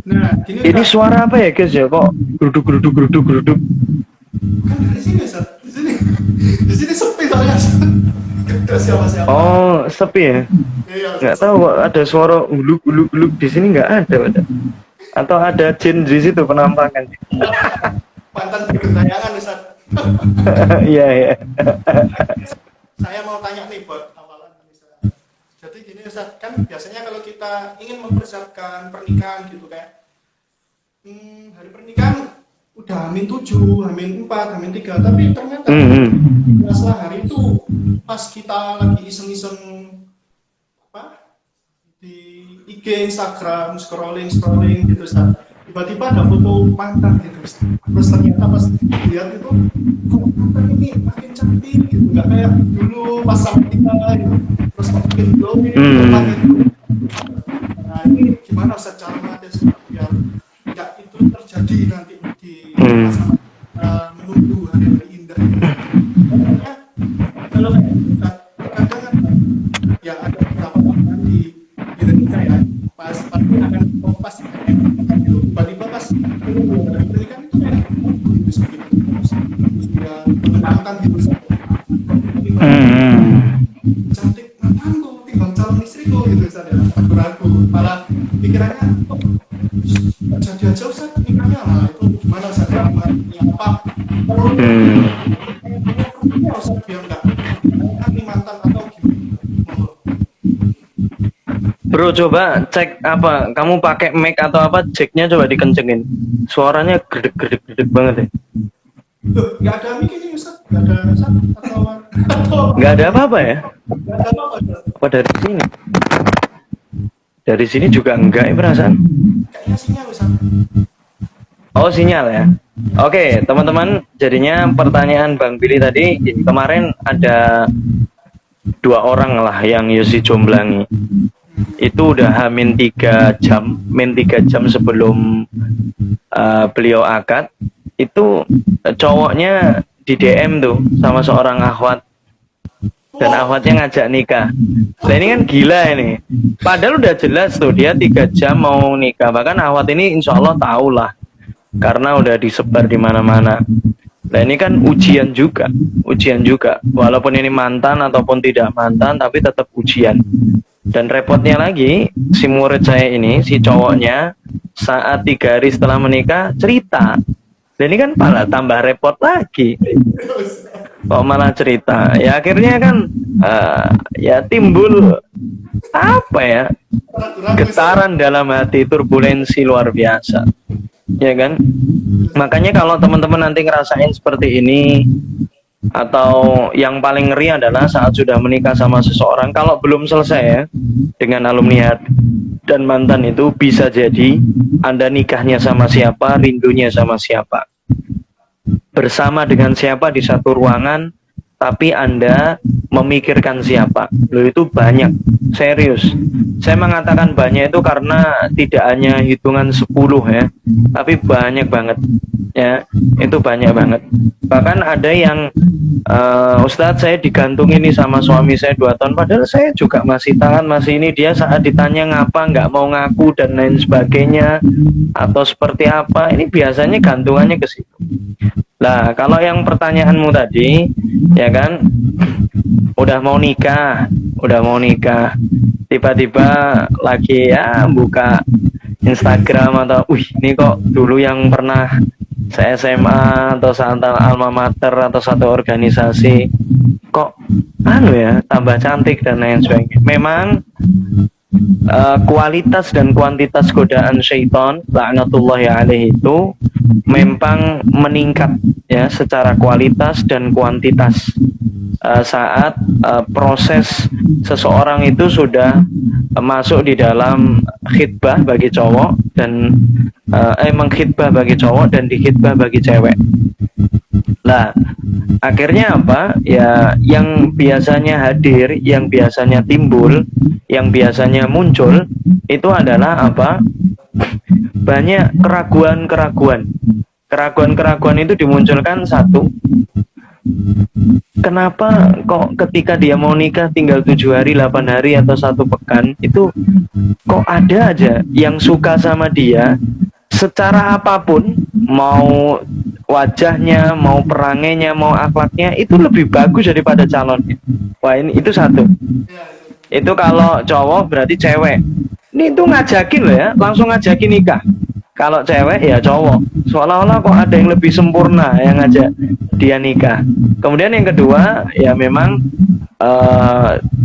Nah, ini suara apa ya guys ya, kok geruduk. Kan dari sini Ustaz, di sini sepi soalnya. Siapa-siapa. Oh, sepi ya? Iya, nggak tahu kok ada suara guluk di sini, nggak ada. Atau ada jin di situ penampakan. Mantan bergentayangan Ustaz. Iya. Saya mau tanya nih buat awalan bisa. Jadi gini Ustaz, kan biasanya kalau kita ingin mempersiapkan pernikahan gitu kayak hari pernikahan udah H-7, H-4, H-3, tapi ternyata setelah hari itu pas kita lagi iseng-iseng apa di IG, Instagram, scrolling gitu Ustaz, tiba-tiba ada foto mantan gitu Ustaz. Terus ternyata pas lihat itu kok mantan ini makin cantik gitu, nggak kayak dulu pas sama kita gitu, terus makin glowing gitu. Nah ini gimana Ustaz cara mengatasi biar nggak itu terjadi nanti di masa menunggu hari-hari indah. Kalau kadang ya ada beberapa orang di Indonesia ya pas pasti akan kompas tiba-tiba pas pernikahan itu ya menyenangkan gitu cantik mantanku tinggal calon istriku gitu saya ragu malah pikirannya jadi aja Ustaz nikahnya lah itu gimana Ustaz ini apa Ustaz biar enggak mantan atau gimana. Bro, coba cek apa kamu pakai mic atau apa, jacknya coba dikencengin, suaranya gede banget ya. Nggak ada mic ini Ustaz, nggak ada Ustaz atau nggak ada apa-apa ya? Nggak ada apa-apa Apa dari sini juga enggak ya perasaan? Kayaknya sinyal Ustaz. Oh, sinyal ya. Oke, teman-teman, jadinya pertanyaan Bang Billy tadi, kemarin ada 2 orang lah yang Yosi jomblangi. Itu udah min 3 jam sebelum beliau akad. Itu cowoknya di DM tuh sama seorang akhwat, dan akhwatnya ngajak nikah. Nah ini kan gila ini. Padahal udah jelas tuh dia 3 jam mau nikah. Bahkan akhwat ini insya Allah tahu lah, karena udah disebar di mana-mana. Nah ini kan ujian juga. Walaupun ini mantan ataupun tidak mantan, tapi tetap ujian. Dan repotnya lagi, si murid saya ini, si cowoknya, saat 3 hari setelah menikah cerita. Dan ini kan malah tambah repot lagi. kok malah cerita. Ya akhirnya kan ya timbul apa ya, Ragu-ragu. getaran dalam hati, turbulensi luar biasa, ya kan. Makanya kalau teman-teman nanti ngerasain seperti ini, atau yang paling ngeri adalah saat sudah menikah sama seseorang, kalau belum selesai ya dengan alumni dan mantan, itu bisa jadi Anda nikahnya sama siapa, rindunya sama siapa, bersama dengan siapa di satu ruangan, tapi Anda memikirkan siapa. Loh, itu banyak, serius. Saya mengatakan banyak itu karena tidak hanya hitungan 10 ya, tapi banyak banget ya, itu banyak banget. Bahkan ada yang Ustadz, saya digantung ini sama suami saya 2 tahun, padahal saya juga masih tahan, masih ini. Dia saat ditanya ngapa nggak mau ngaku dan lain sebagainya, atau seperti apa, ini biasanya gantungannya ke situ. Nah, kalau yang pertanyaanmu tadi, ya kan, udah mau nikah, tiba-tiba lagi ya buka Instagram atau, ini kok dulu yang pernah saya SMA atau saat alma mater atau satu organisasi, kok ya tambah cantik dan lain sebagainya. Memang kualitas dan kuantitas godaan syaitan laknatullahi alaihi itu memang meningkat ya secara kualitas dan kuantitas saat proses seseorang itu sudah masuk di dalam khitbah bagi cowok dan mengkhitbah bagi cowok dan dikhitbah bagi cewek. Lah, akhirnya apa? Ya, yang biasanya hadir, yang biasanya timbul, yang biasanya muncul itu adalah apa? Banyak keraguan-keraguan. Keraguan-keraguan itu dimunculkan, satu, kenapa kok ketika dia mau nikah tinggal 7 hari, 8 hari atau 1 pekan itu kok ada aja yang suka sama dia secara apapun, mau wajahnya, mau perangainya, mau akhlaknya, itu lebih bagus daripada calonnya. Wah, ini itu satu. Itu kalau cowok, berarti cewek. Ini itu ngajakin loh ya, langsung ngajakin nikah. Kalau cewek ya cowok, seolah-olah kok ada yang lebih sempurna yang ngajak dia nikah. Kemudian yang kedua, ya memang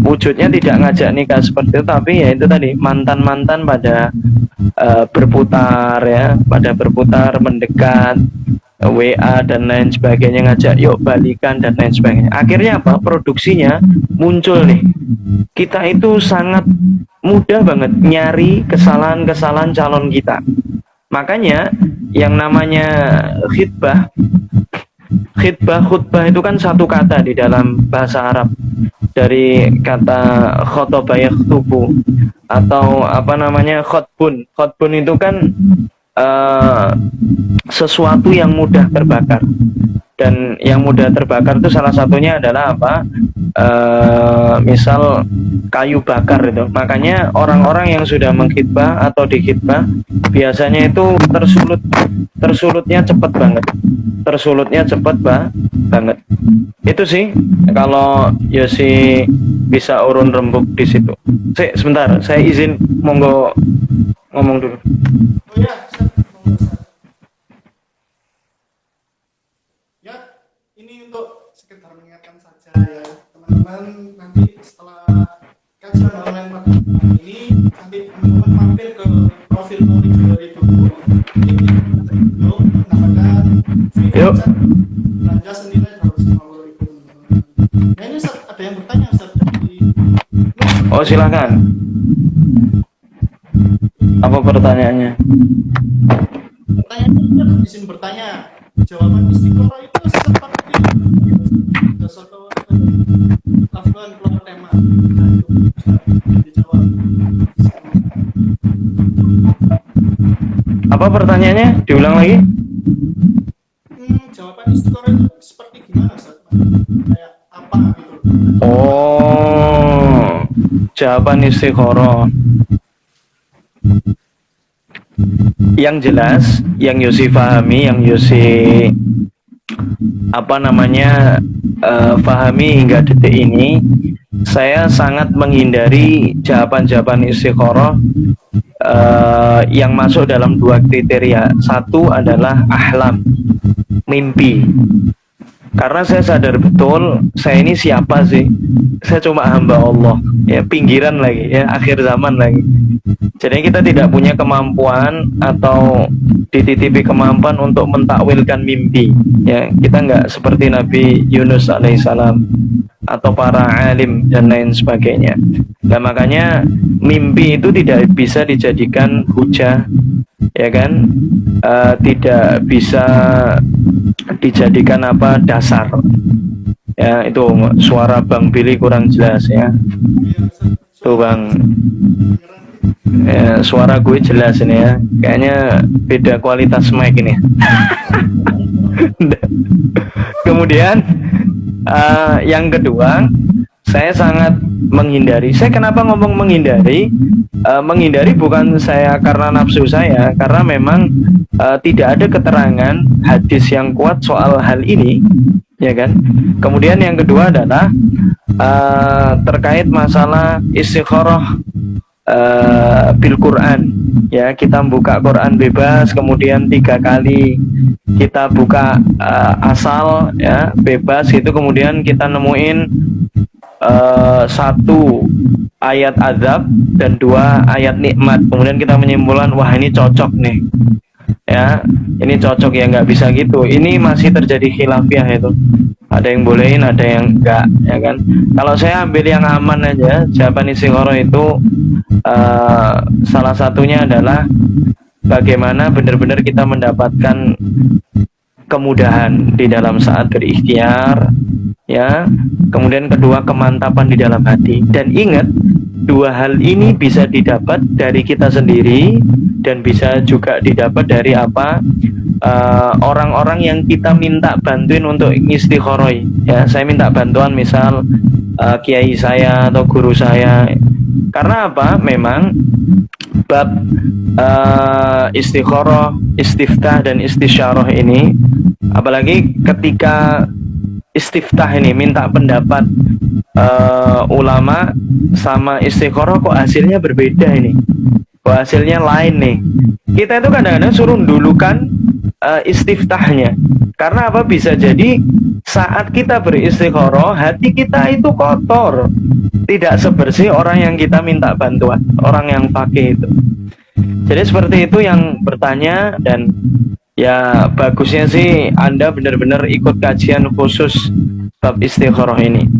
wujudnya tidak ngajak nikah seperti itu, tapi ya itu tadi, mantan-mantan pada berputar ya, pada berputar, mendekat, WA dan lain sebagainya, ngajak yuk balikan dan lain sebagainya. Akhirnya apa? Produksinya muncul nih. Kita itu sangat mudah banget nyari kesalahan-kesalahan calon kita. Makanya yang namanya khutbah itu kan satu kata di dalam bahasa Arab, dari kata khotobah yakhtubu, atau apa namanya khotbun. Khotbun itu kan sesuatu yang mudah terbakar, dan yang mudah terbakar itu salah satunya adalah apa? Misal kayu bakar itu. Makanya orang-orang yang sudah mengkhitbah atau dikhitbah biasanya itu tersulutnya cepat banget, banget. Itu sih kalau Yosi bisa urun rembuk di situ. Sebentar, saya izin monggo ngomong dulu. Oh ya, ya, ini untuk sekedar mengingatkan saja ya teman-teman. Nanti setelah kajian online pada ini, nanti teman-teman mampir ke profil Nuri Jewelry dulu. Ini belum mendapatkan free belanja senilai 250.000. Nah, ini Ustaz, ada yang bertanya Ustaz dari... Oh, silakan. Apa pertanyaannya? Pertanyaannya di sini bertanya, jawaban istiqoroh itu seperti dasar lafzuan keluar tema. Nah, itu dijawab. Apa pertanyaannya? Diulang lagi. Jawaban istiqoroh itu seperti gimana Ustaz? Kayak apa gitu? Oh, jawaban istikharah. Yang jelas, yang Yosi pahami, yang Yosi pahami hingga detik ini, saya sangat menghindari jawaban-jawaban istikharah yang masuk dalam 2 kriteria. Satu adalah ahlam, mimpi. Karena saya sadar betul, saya ini siapa sih? Saya cuma hamba Allah, ya pinggiran lagi, ya akhir zaman lagi. Jadi kita tidak punya kemampuan atau dititipi kemampuan untuk mentakwilkan mimpi. Ya, kita nggak seperti Nabi Yunus alaihissalam atau para alim dan lain sebagainya. Nah makanya mimpi itu tidak bisa dijadikan hujah, ya kan? Tidak bisa dijadikan apa dasar. Ya itu suara Bang Billy kurang jelas ya. Tuh Bang. Ya, suara gue jelas ini ya. Kayaknya beda kualitas mic ini. Kemudian yang kedua, saya sangat menghindari. Saya kenapa ngomong menghindari? Menghindari bukan saya karena nafsu saya, karena memang tidak ada keterangan hadis yang kuat soal hal ini, ya kan? Kemudian yang kedua adalah terkait masalah istikharah bil Quran, ya kita buka Quran bebas, kemudian 3 kali kita buka asal ya bebas itu, kemudian kita nemuin 1 ayat azab dan 2 ayat nikmat, kemudian kita menyimpulkan wah ini cocok nih ya, ini cocok ya, nggak bisa gitu. Ini masih terjadi khilafiyah itu, ada yang bolehin ada yang enggak, ya kan. Kalau saya ambil yang aman aja, jawaban istikharah itu salah satunya adalah bagaimana benar-benar kita mendapatkan kemudahan di dalam saat berikhtiar, ya. Kemudian kedua, kemantapan di dalam hati. Dan ingat, 2 hal ini bisa didapat dari kita sendiri dan bisa juga didapat dari apa? Orang-orang yang kita minta bantuin untuk istikharah. Ya, saya minta bantuan misal kiai saya atau guru saya. Karena apa? Memang bab istikharah, istiftah dan istisyarah ini, apalagi ketika istiftah ini minta pendapat ulama sama istikharah kok hasilnya berbeda ini, kok hasilnya lain nih. Kita itu kadang-kadang suruh dulukan istiftahnya, karena apa? Bisa jadi saat kita beristikharah hati kita itu kotor, tidak sebersih orang yang kita minta bantuan, orang yang pakai itu. Jadi seperti itu yang bertanya, dan ya bagusnya sih Anda benar-benar ikut kajian khusus bab istikharah ini.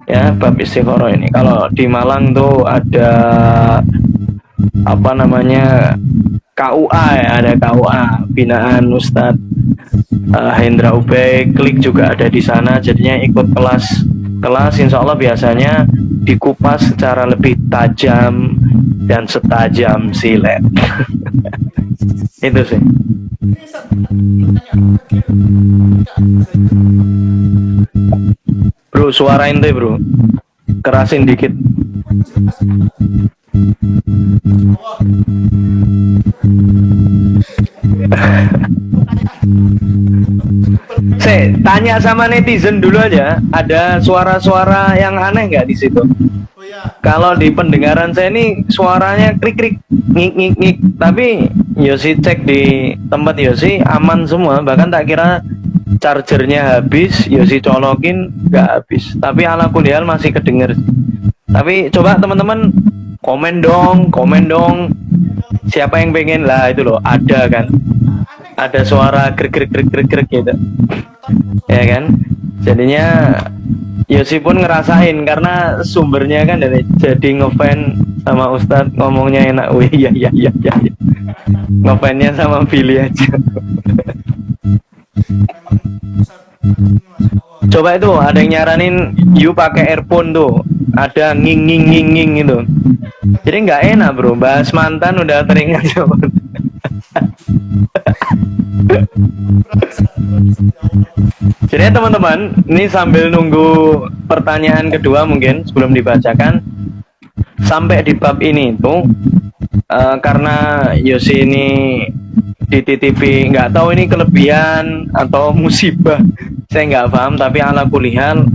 Ya, bab istikharah ini. Kalau di Malang tuh ada apa namanya? KUA ya, ada KUA binaan Ustadz Hendra Ubay, Klik juga ada di sana. Jadinya ikut kelas insya Allah biasanya dikupas secara lebih tajam dan setajam silet. Itu sih. Bro, suarain deh bro, kerasin dikit. Saya tanya sama netizen dulu aja, ada suara-suara yang aneh nggak di situ? Kalau di pendengaran saya ini suaranya krik-krik, ngik-ngik-ngik, tapi Yosi cek di tempat Yosi aman semua, bahkan tak kira chargernya habis, Yosi colokin nggak habis, tapi ala kuliah masih kedenger. Tapi coba teman-teman komen dong, siapa yang pengen lah itu loh, ada kan, ada suara krik-krik gitu, ya kan. Jadinya Yosi pun ngerasain karena sumbernya kan dari, jadi ngefan sama Ustadz ngomongnya enak. Wih ya ngefannya sama Billy aja. Coba itu ada yang nyaranin you pakai earphone tuh, ada nging itu. Jadi nggak enak bro, bahas mantan udah teringat coba. Jadi teman-teman, ini sambil nunggu pertanyaan kedua mungkin sebelum dibacakan, sampai di bab ini tuh karena Yosi ini dititipi, nggak tahu ini kelebihan atau musibah, saya nggak paham, tapi ala kulihal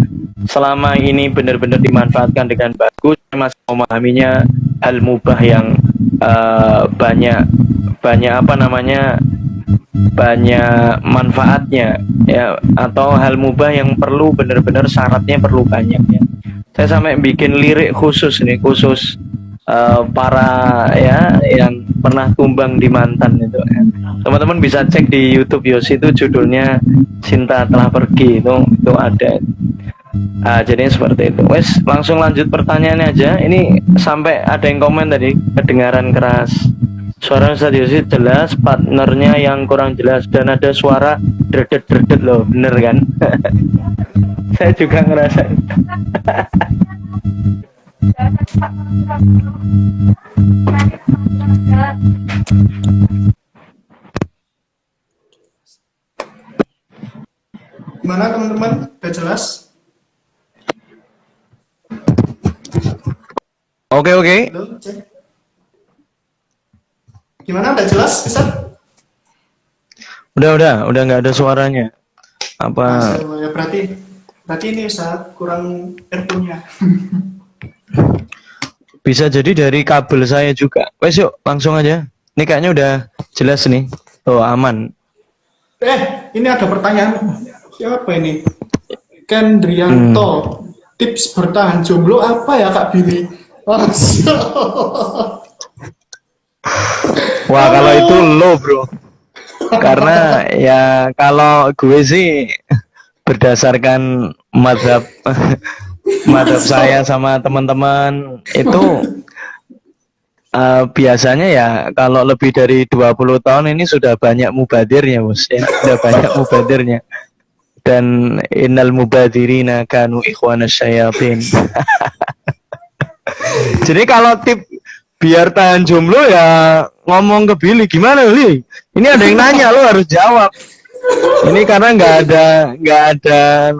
selama ini benar-benar dimanfaatkan dengan bagus, saya masih memahaminya hal mubah yang banyak apa namanya banyak manfaatnya ya, atau hal mubah yang perlu benar-benar syaratnya perlu banyak ya. Saya sampai bikin lirik khusus nih, khusus para ya yang pernah tumbang di mantan itu ya. Teman-teman bisa cek di YouTube Yosi, itu judulnya Cinta Telah Pergi, itu ada. Jadinya seperti itu. Wes, langsung lanjut pertanyaannya aja. Ini sampai ada yang komen tadi, kedengaran keras. Suara Ustadz Yosi jelas, partnernya yang kurang jelas, dan ada suara derdet-derdet loh, bener kan? Saya juga ngerasa. Gimana teman-teman? Udah jelas? Oke. Halo, cek. Gimana? Udah jelas, Ustaz? Udah nggak ada suaranya. Apa? Ya, berarti ini Ustaz kurang earphone-nya. Bisa jadi dari kabel saya juga. Wes yuk, langsung aja. Ini kayaknya udah jelas nih. Oh, aman. Ini ada pertanyaan. Siapa ini? Kendrianto. Tips bertahan jomblo apa ya Kak Billy? Wah, kalau itu low bro. Karena ya kalau gue sih berdasarkan madhab saya sama teman-teman itu biasanya ya kalau lebih dari 20 tahun ini sudah banyak mubadirnya bos ya, sudah banyak mubadirnya. Dan innal mubadirina kanu ikhwanas syayatin. Jadi kalau tip biar tahan jomblo ya ngomong ke Billy, gimana Billy? Ini ada yang nanya, lo harus jawab. Ini karena nggak ada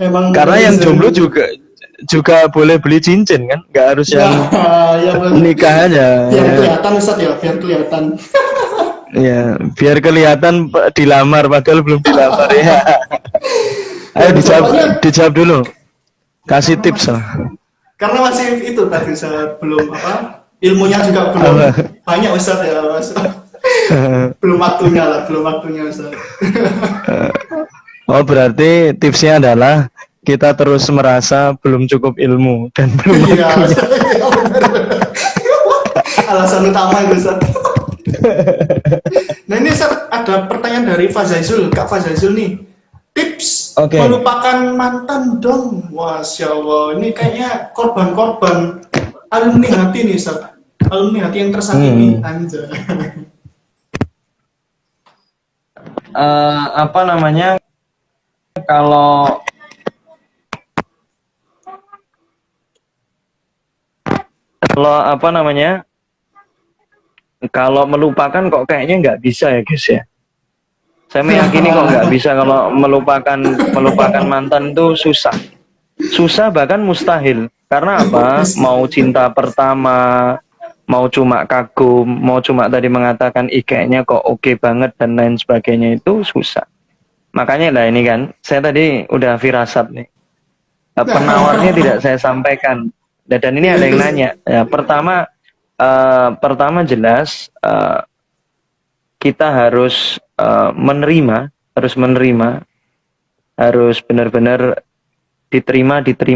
Emang karena yang jomblo juga boleh beli cincin kan, nggak harus yang nikah aja. Biar kelihatan Ustaz ya, biar kelihatan. Ya, biar kelihatan dilamar padahal belum dilamar ya. Ayo dijawab dulu. Kasih tips lah. Karena masih itu tadi Ustaz belum ilmunya juga belum banyak Ustaz ya Mas. belum waktunya Ustaz. Oh, berarti tipsnya adalah kita terus merasa belum cukup ilmu dan belum waktunya. Alasan utama itu Ustaz. Nah ini Ustaz, ada pertanyaan dari Kak Fazaizul nih. Tips melupakan mantan dong. Masya Allah, ini kayaknya korban alumni hati nih Ustaz. Alumni hati yang tersakiti. Anjay. Apa namanya, kalau kalau melupakan kok kayaknya nggak bisa ya guys ya. Saya meyakini kok nggak bisa. Kalau melupakan mantan itu susah bahkan mustahil. Karena apa? Mau cinta pertama, mau cuma kagum, mau cuma tadi mengatakan kayaknya kok oke banget dan lain sebagainya, itu susah. Makanya lah ini kan, saya tadi udah firasat nih. Penawarnya tidak saya sampaikan. Dan ini ada yang nanya. Ya, pertama jelas kita harus menerima, harus benar-benar diterima.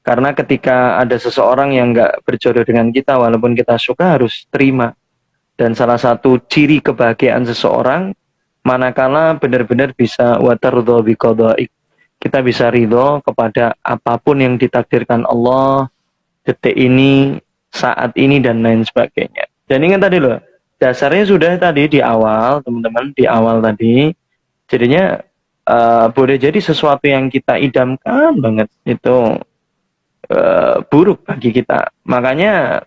Karena ketika ada seseorang yang nggak berjodoh dengan kita, walaupun kita suka, harus terima. Dan salah satu ciri kebahagiaan seseorang, manakala benar-benar bisa watarudho biqadhaik, kita bisa ridho kepada apapun yang ditakdirkan Allah detik ini, saat ini, dan lain sebagainya. Dan ingat tadi loh, dasarnya sudah tadi di awal, teman-teman, di awal tadi, jadinya boleh jadi sesuatu yang kita idamkan banget itu buruk bagi kita. Makanya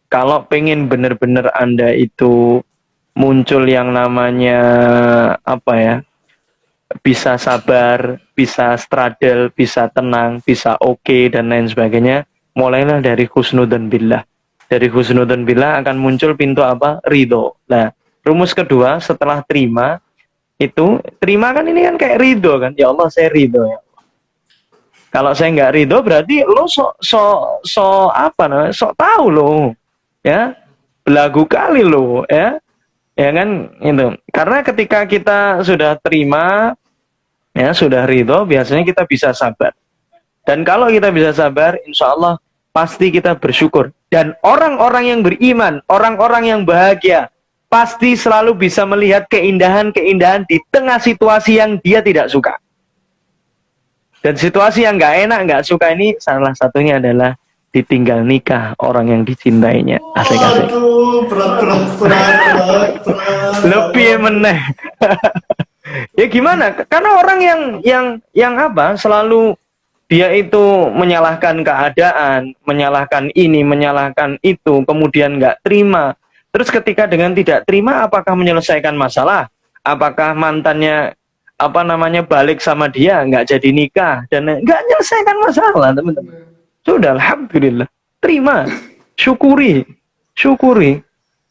kalau pengen benar-benar Anda itu muncul yang namanya apa ya, bisa sabar, bisa struggle, bisa tenang, bisa oke, dan lain sebagainya, mulailah dari husnudzon billah. Dari husnudzon billah akan muncul pintu apa? Ridho. Nah, rumus kedua setelah terima kan ini kan kayak ridho kan, ya Allah saya ridho ya. Kalau saya nggak ridho berarti lo sok tahu lo, ya belagu kali loh, ya kan itu. Karena ketika kita sudah terima, ya sudah ridho, biasanya kita bisa sabar. Dan kalau kita bisa sabar, insya Allah pasti kita bersyukur. Dan orang-orang yang beriman, orang-orang yang bahagia, pasti selalu bisa melihat keindahan-keindahan di tengah situasi yang dia tidak suka. Dan situasi yang nggak enak, nggak suka ini salah satunya adalah ditinggal nikah orang yang dicintainya. Asik-asik. Aduh, berat. Lebih meneh. Ya gimana? Karena orang yang apa? Selalu dia itu menyalahkan keadaan, menyalahkan ini, menyalahkan itu, kemudian nggak terima. Terus ketika dengan tidak terima, apakah menyelesaikan masalah? Apakah mantannya balik sama dia, nggak jadi nikah dan nggak menyelesaikan masalah, teman-teman. Sudah, alhamdulillah, terima, syukuri.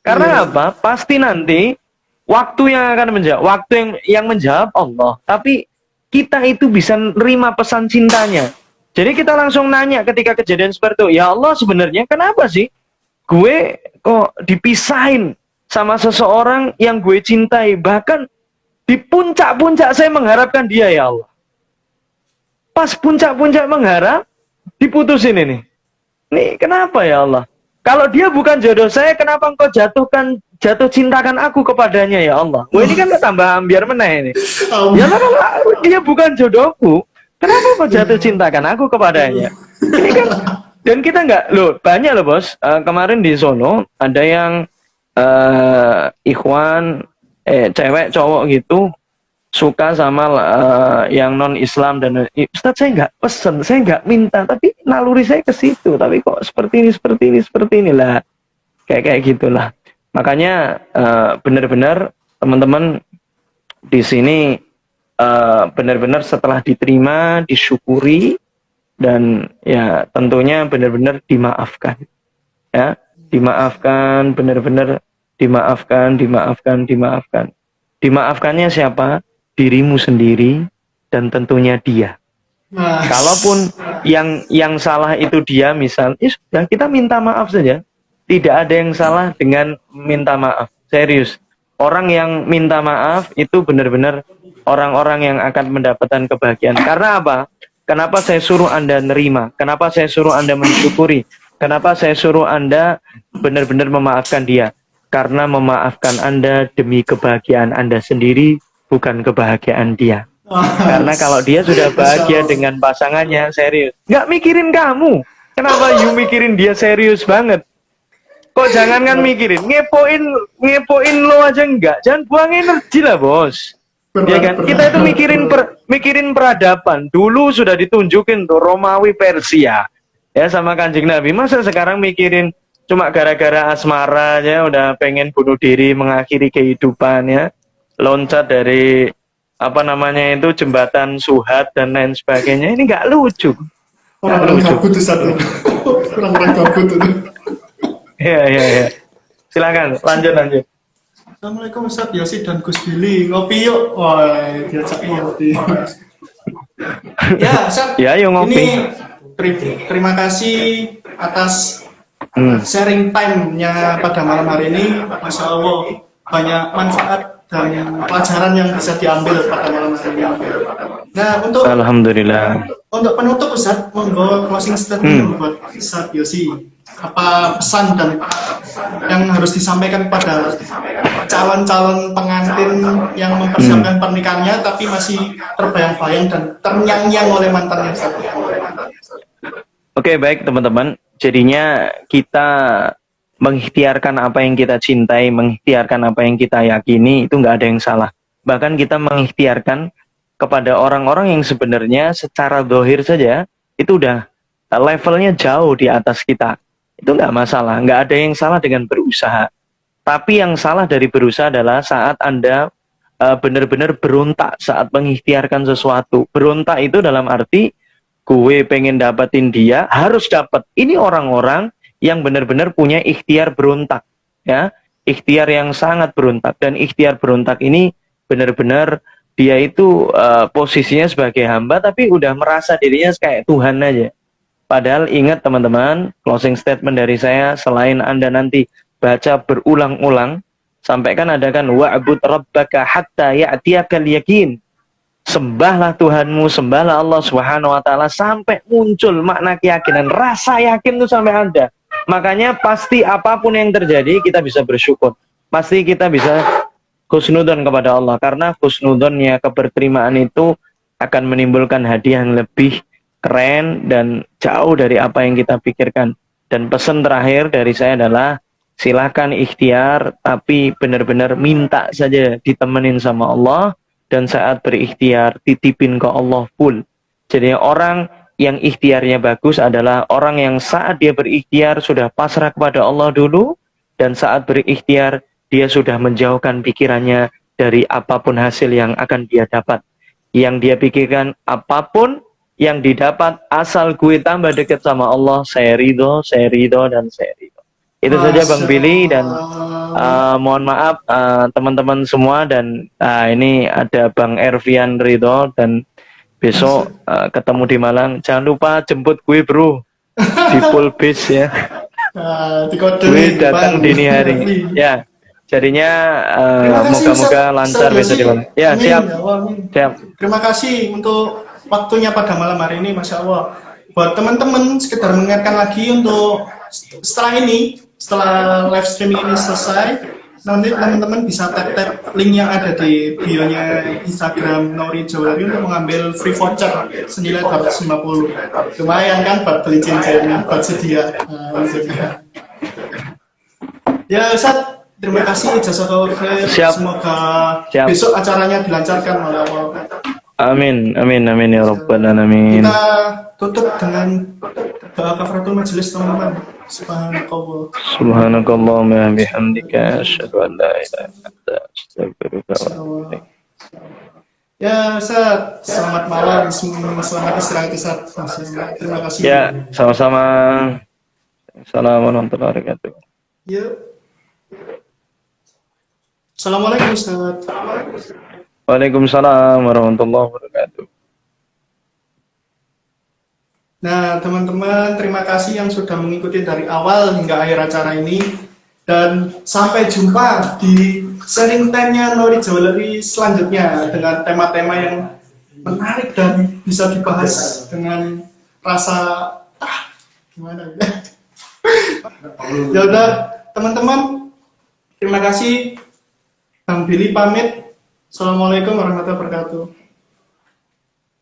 Karena apa? Pasti nanti waktu yang akan menjawab, waktu yang menjawab Allah. Tapi kita itu bisa nerima pesan cintanya. Jadi kita langsung nanya ketika kejadian seperti itu, ya Allah, sebenarnya kenapa sih gue kok dipisahin sama seseorang yang gue cintai? Bahkan di puncak-puncak saya mengharapkan dia, ya Allah. Pas puncak-puncak mengharap, diputusin ini. Nih, kenapa ya Allah? Kalau dia bukan jodoh saya, kenapa engkau jatuh cintakan aku kepadanya, ya Allah? Wah, ini kan tambah ambiar meneh ini. Ya lah, kalau dia bukan jodohku, kenapa engkau jatuh cintakan aku kepadanya? Ini kan, dan kita nggak, loh, banyak loh bos. Kemarin di Solo, ada yang ikhwan, cewek cowok gitu suka sama yang non Islam dan Ustaz, saya nggak pesen, saya nggak minta, tapi naluri saya ke situ, tapi kok seperti ini lah, kayak gitulah. Makanya benar-benar teman-teman di sini benar-benar setelah diterima, disyukuri, dan ya tentunya benar-benar dimaafkan, ya dimaafkan, benar-benar dimaafkan. Dimaafkannya siapa? Dirimu sendiri dan tentunya dia. Kalaupun yang salah itu dia, misal, ya sudah, kita minta maaf saja. Tidak ada yang salah dengan minta maaf. Serius. Orang yang minta maaf itu benar-benar orang-orang yang akan mendapatkan kebahagiaan. Karena apa? Kenapa saya suruh Anda nerima? Kenapa saya suruh Anda mensyukuri? Kenapa saya suruh Anda benar-benar memaafkan dia? Karena memaafkan Anda demi kebahagiaan Anda sendiri, bukan kebahagiaan dia. Karena kalau dia sudah bahagia dengan pasangannya, serius, nggak mikirin kamu. Kenapa you mikirin dia serius banget? Kok jangankan mikirin, ngepoin lo aja enggak. Jangan buang energi lah bos. Ya kan? Kita itu mikirin peradaban. Dulu sudah ditunjukin tuh Romawi Persia, ya sama Kanjeng Nabi. Masa sekarang mikirin cuma gara-gara asmara aja udah pengen bunuh diri, mengakhiri kehidupannya, loncat dari jembatan Suhat dan lain sebagainya. Ini nggak lucu. Orang gabut itu satu. Orang gabut itu. Ya. Silakan, lanjut. Assalamualaikum Ustaz Yosi dan Gus Billy, ngopi yuk. Wah, diajak ngopi. Ya, Ustaz. Ya, yuk ngopi. Ini terima kasih atas sharing time-nya pada malam hari ini. Masya Allah, banyak manfaat dan pelajaran yang bisa diambil pada malam hari ini. Nah, Alhamdulillah. Untuk penutup Ustaz, monggo closing statement buat Ustaz Yosi. Apa pesan dan yang harus disampaikan kepada calon-calon pengantin yang mempersiapkan pernikahannya tapi masih terbayang-bayang dan terngiang-ngiang oleh mantannya? Oke, baik teman-teman. Jadinya kita mengikhtiarkan apa yang kita cintai, mengikhtiarkan apa yang kita yakini, itu nggak ada yang salah. Bahkan kita mengikhtiarkan kepada orang-orang yang sebenarnya secara zahir saja itu udah levelnya jauh di atas kita. Itu nggak masalah, nggak ada yang salah dengan berusaha. Tapi yang salah dari berusaha adalah saat Anda benar-benar berontak saat mengikhtiarkan sesuatu. Berontak itu dalam arti gue pengen dapetin dia, harus dapat. Ini orang-orang yang benar-benar punya ikhtiar berontak, ya, ikhtiar yang sangat berontak. Dan ikhtiar berontak ini benar-benar dia itu posisinya sebagai hamba, tapi udah merasa dirinya kayak Tuhan aja. Padahal ingat teman-teman, closing statement dari saya, selain Anda nanti baca berulang-ulang, sampai kan ada kan, wa'bud rabbaka hatta ya'tiyakal yakin. Sembahlah Tuhanmu, sembahlah Allah Subhanahu wa taala sampai muncul makna keyakinan, rasa yakin itu sampai ada. Makanya pasti apapun yang terjadi kita bisa bersyukur. Pasti kita bisa husnudon kepada Allah karena husnudonnya keberterimaan itu akan menimbulkan hadiah yang lebih keren dan jauh dari apa yang kita pikirkan. Dan pesan terakhir dari saya adalah silakan ikhtiar tapi benar-benar minta saja ditemenin sama Allah. Dan saat berikhtiar, titipin ke Allah full. Jadi orang yang ikhtiarnya bagus adalah orang yang saat dia berikhtiar sudah pasrah kepada Allah dulu. Dan saat berikhtiar, dia sudah menjauhkan pikirannya dari apapun hasil yang akan dia dapat. Yang dia pikirkan apapun yang didapat, asal gue tambah dekat sama Allah, saya ridho, dan saya ridho. Itu saja Bang Billy dan mohon maaf teman-teman semua dan ini ada Bang Ervian Ridho dan besok ketemu di Malang. Jangan lupa jemput gue bro di full base ya. Gue datang dini hari ya. Jadinya moga-moga lancar besok di Malang. Ya siap. Terima kasih untuk waktunya pada malam hari ini, Masya Allah. Buat teman-teman sekedar mengingatkan lagi untuk setelah live streaming ini selesai, nanti teman-teman bisa tap link yang ada di bio-nya Instagram Nori Jewelry untuk mengambil free voucher senilai 250. Lumayan kan buat beli cincin, buat sedia. Ya Ustaz, terima kasih jazakallahu khair. Semoga besok acaranya dilancarkan oleh Allah. Amin ya rabbal alamin. Kita tutup dengan doa kafaratul majelis teman-teman. Subhanakallahumma bihamdika asyhadu an la ilaha illa anta astaghfiruka wa atubu ilaik. Ya Ustaz, selamat malam, selamat istirahat Ustaz. Terima kasih. Ya, sama-sama. Assalamualaikum warahmatullahi wabarakatuh. Ya. Assalamualaikum Ustaz. Waalaikumsalam warahmatullahi wabarakatuh. Nah, teman-teman, terima kasih yang sudah mengikuti dari awal hingga akhir acara ini. Dan sampai jumpa di sharing time-nya Nori Jewelry selanjutnya dengan tema-tema yang menarik dan bisa dibahas dengan rasa gimana ya. Ya udah, teman-teman, terima kasih. Bang Billy pamit. Assalamualaikum warahmatullahi wabarakatuh.